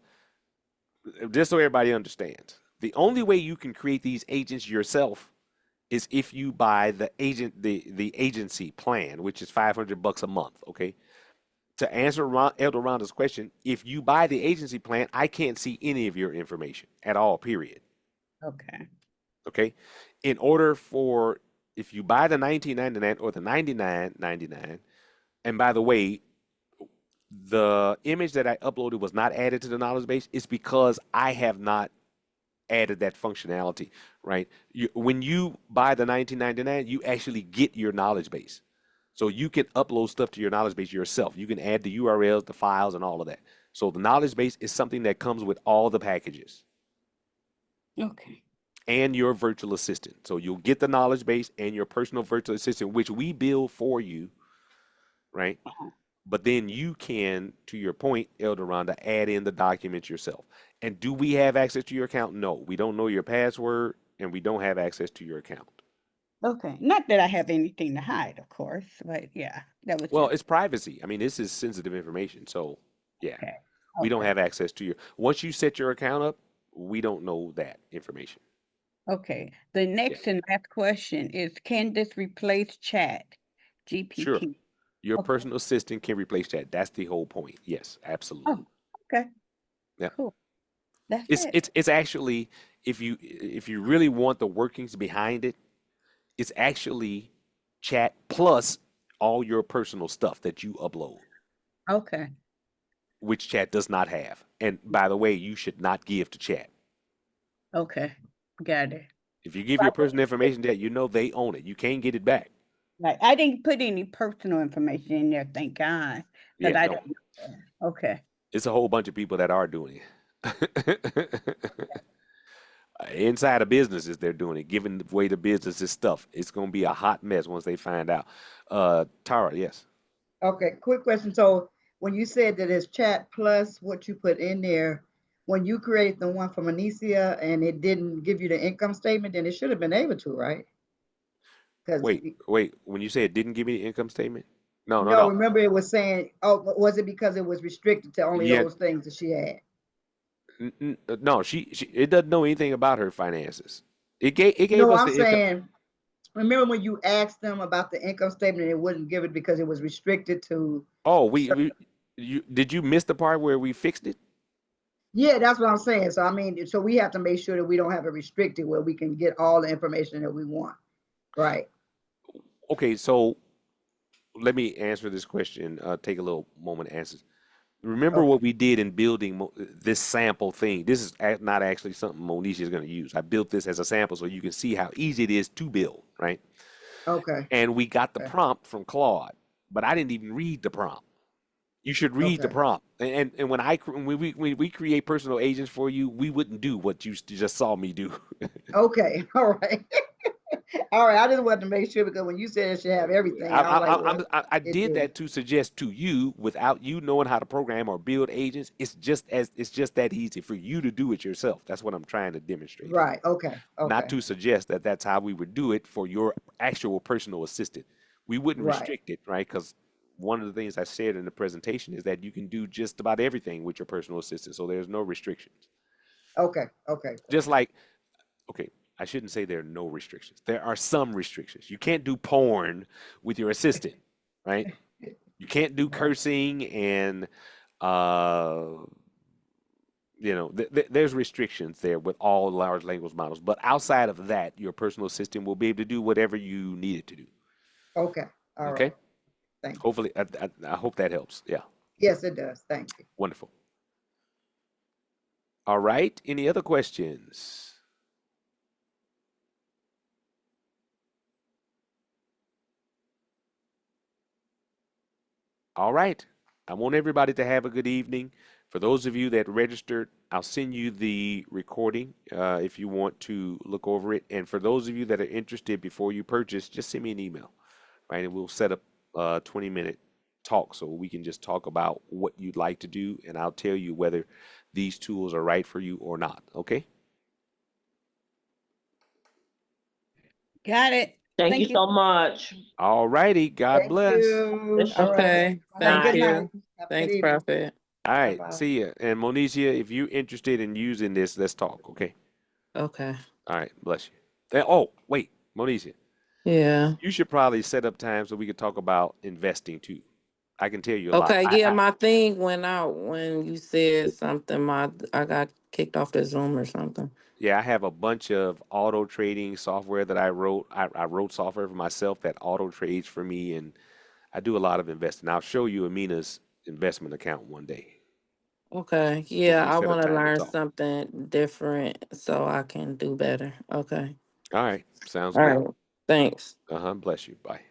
just so everybody understands, the only way you can create these agents yourself is if you buy the agency plan, which is $500 a month. Okay. To answer Elder Rhonda's question, if you buy the agency plan, I can't see any of your information at all. Period. Okay. Okay. In order for if you buy the 19.99 or the 99.99, and by the way, the image that I uploaded was not added to the knowledge base. It's because I have not added that functionality, right? When you buy the 19.99, you actually get your knowledge base. So you can upload stuff to your knowledge base yourself. You can add the URLs, the files, and all of that. So the knowledge base is something that comes with all the packages Okay. and your virtual assistant. So you'll get the knowledge base and your personal virtual assistant, which we build for you, right? Uh-huh. But then you can, to your point, Eldoronda, add in the documents yourself. And do we have access to your account? No, we don't know your password and we don't have access to your account. Okay. Not that I have anything to hide, of course, but yeah, that was Well, just it's privacy. I mean, this is sensitive information. So, yeah, okay. we don't Okay. have access to your. Once you set your account up, we don't know that information. Okay. The Yeah, next and last question is, can this replace Chat sure. GPT? Your Okay. personal assistant can replace that. That's the whole point. Yes, absolutely. Oh, okay. Yeah. Cool. That's It's it. it's it's actually if you really want the workings behind it, it's actually chat plus all your personal stuff that you upload, Okay. which chat does not have. And by the way, you should not give to chat. Okay. Got it. If you give So I your personal information that you know they own it, you can't get it back. Like, I didn't put any personal information in there, thank God, because Yeah, I don't. didn't know that. Okay. It's a whole bunch of people that are doing it. Inside of businesses, they're doing it, giving away the businesses stuff. It's going to be a hot mess once they find out. Tara, yes. Okay, quick question. So when you said that it's chat plus what you put in there, when you create the one from Anicia and it didn't give you the income statement, then it should have been able to, right? Because Wait. When you say it didn't give me the income statement, no, no, no, no. remember it was saying, oh, was it because it was restricted to only Yeah, those things that she had? no. She it doesn't know anything about her finances. It gave No, us I'm the income. saying, remember when you asked them about the income statement and it wouldn't give it because it was restricted to Oh, certain. did you miss the part where we fixed it? Yeah, that's what I'm saying. So I mean, so we have to make sure that we don't have it restricted where we can get all the information that we want. Right. Okay, so let me answer this question. Take a little moment to answer. Remember Okay. what we did in building this sample thing. This is not actually something Monisha is going to use. I built this as a sample so you can see how easy it is to build, right? Okay. And we got the Okay. prompt from Claude, but I didn't even read the prompt. You should read the Okay. prompt. And when we create personal agents for you, we wouldn't do what you just saw me do. Okay. All right. All right, I just wanted to make sure because when you said it should have everything, I was like, well, I it did do. that to suggest to you, without you knowing how to program or build agents, it's just that easy for you to do it yourself. That's what I'm trying to demonstrate here. Right. Okay. Not Okay. to suggest that that's how we would do it for your actual personal assistant. We wouldn't Right. restrict it, right? Because one of the things I said in the presentation is that you can do just about everything with your personal assistant, so there's no restrictions. Okay. Okay. Just like, okay, I shouldn't say there are no restrictions. There are some restrictions. You can't do porn with your assistant, right? You can't do Right. cursing and uh, there's restrictions there with all large language models. But outside of that, your personal assistant will be able to do whatever you need it to do. Okay. All Okay? right. Thank you. Hopefully, I hope that helps. Yeah, Yes, it does. Thank you. wonderful. All right. Any other questions? All right. I want everybody to have a good evening. For those of you that registered, I'll send you the recording if you want to look over it. And for those of you that are interested before you purchase, just send me an email, right? And we'll set up a 20-minute talk so we can just talk about what you'd like to do, and I'll tell you whether these tools are right for you or not. Okay? Got it. Thank you Thank you. so much. All righty. God Thank bless. you. Bless All you. right. Okay. Have a Thank good Bye. night. you. Have a good Thanks, evening. Prophet. All Bye right. bye. See ya. And Monicia, if you're interested in using this, let's talk. Okay? Okay. All right. Bless you. Oh, wait, Monicia. Yeah. You should probably set up time so we could talk about investing too. I can tell you a lot. Okay. Yeah. My thing went out when you said something. I got kicked off the Zoom or something. Yeah, I have a bunch of auto trading software that I wrote. I wrote software for myself that auto trades for me, and I do a lot of investing. I'll show you Amina's investment account one day. Okay. Once Yeah. we I set up want to time to learn talk. something different so I can do better. Okay. All right, sounds All good. right. Thanks. Bless you. Bye.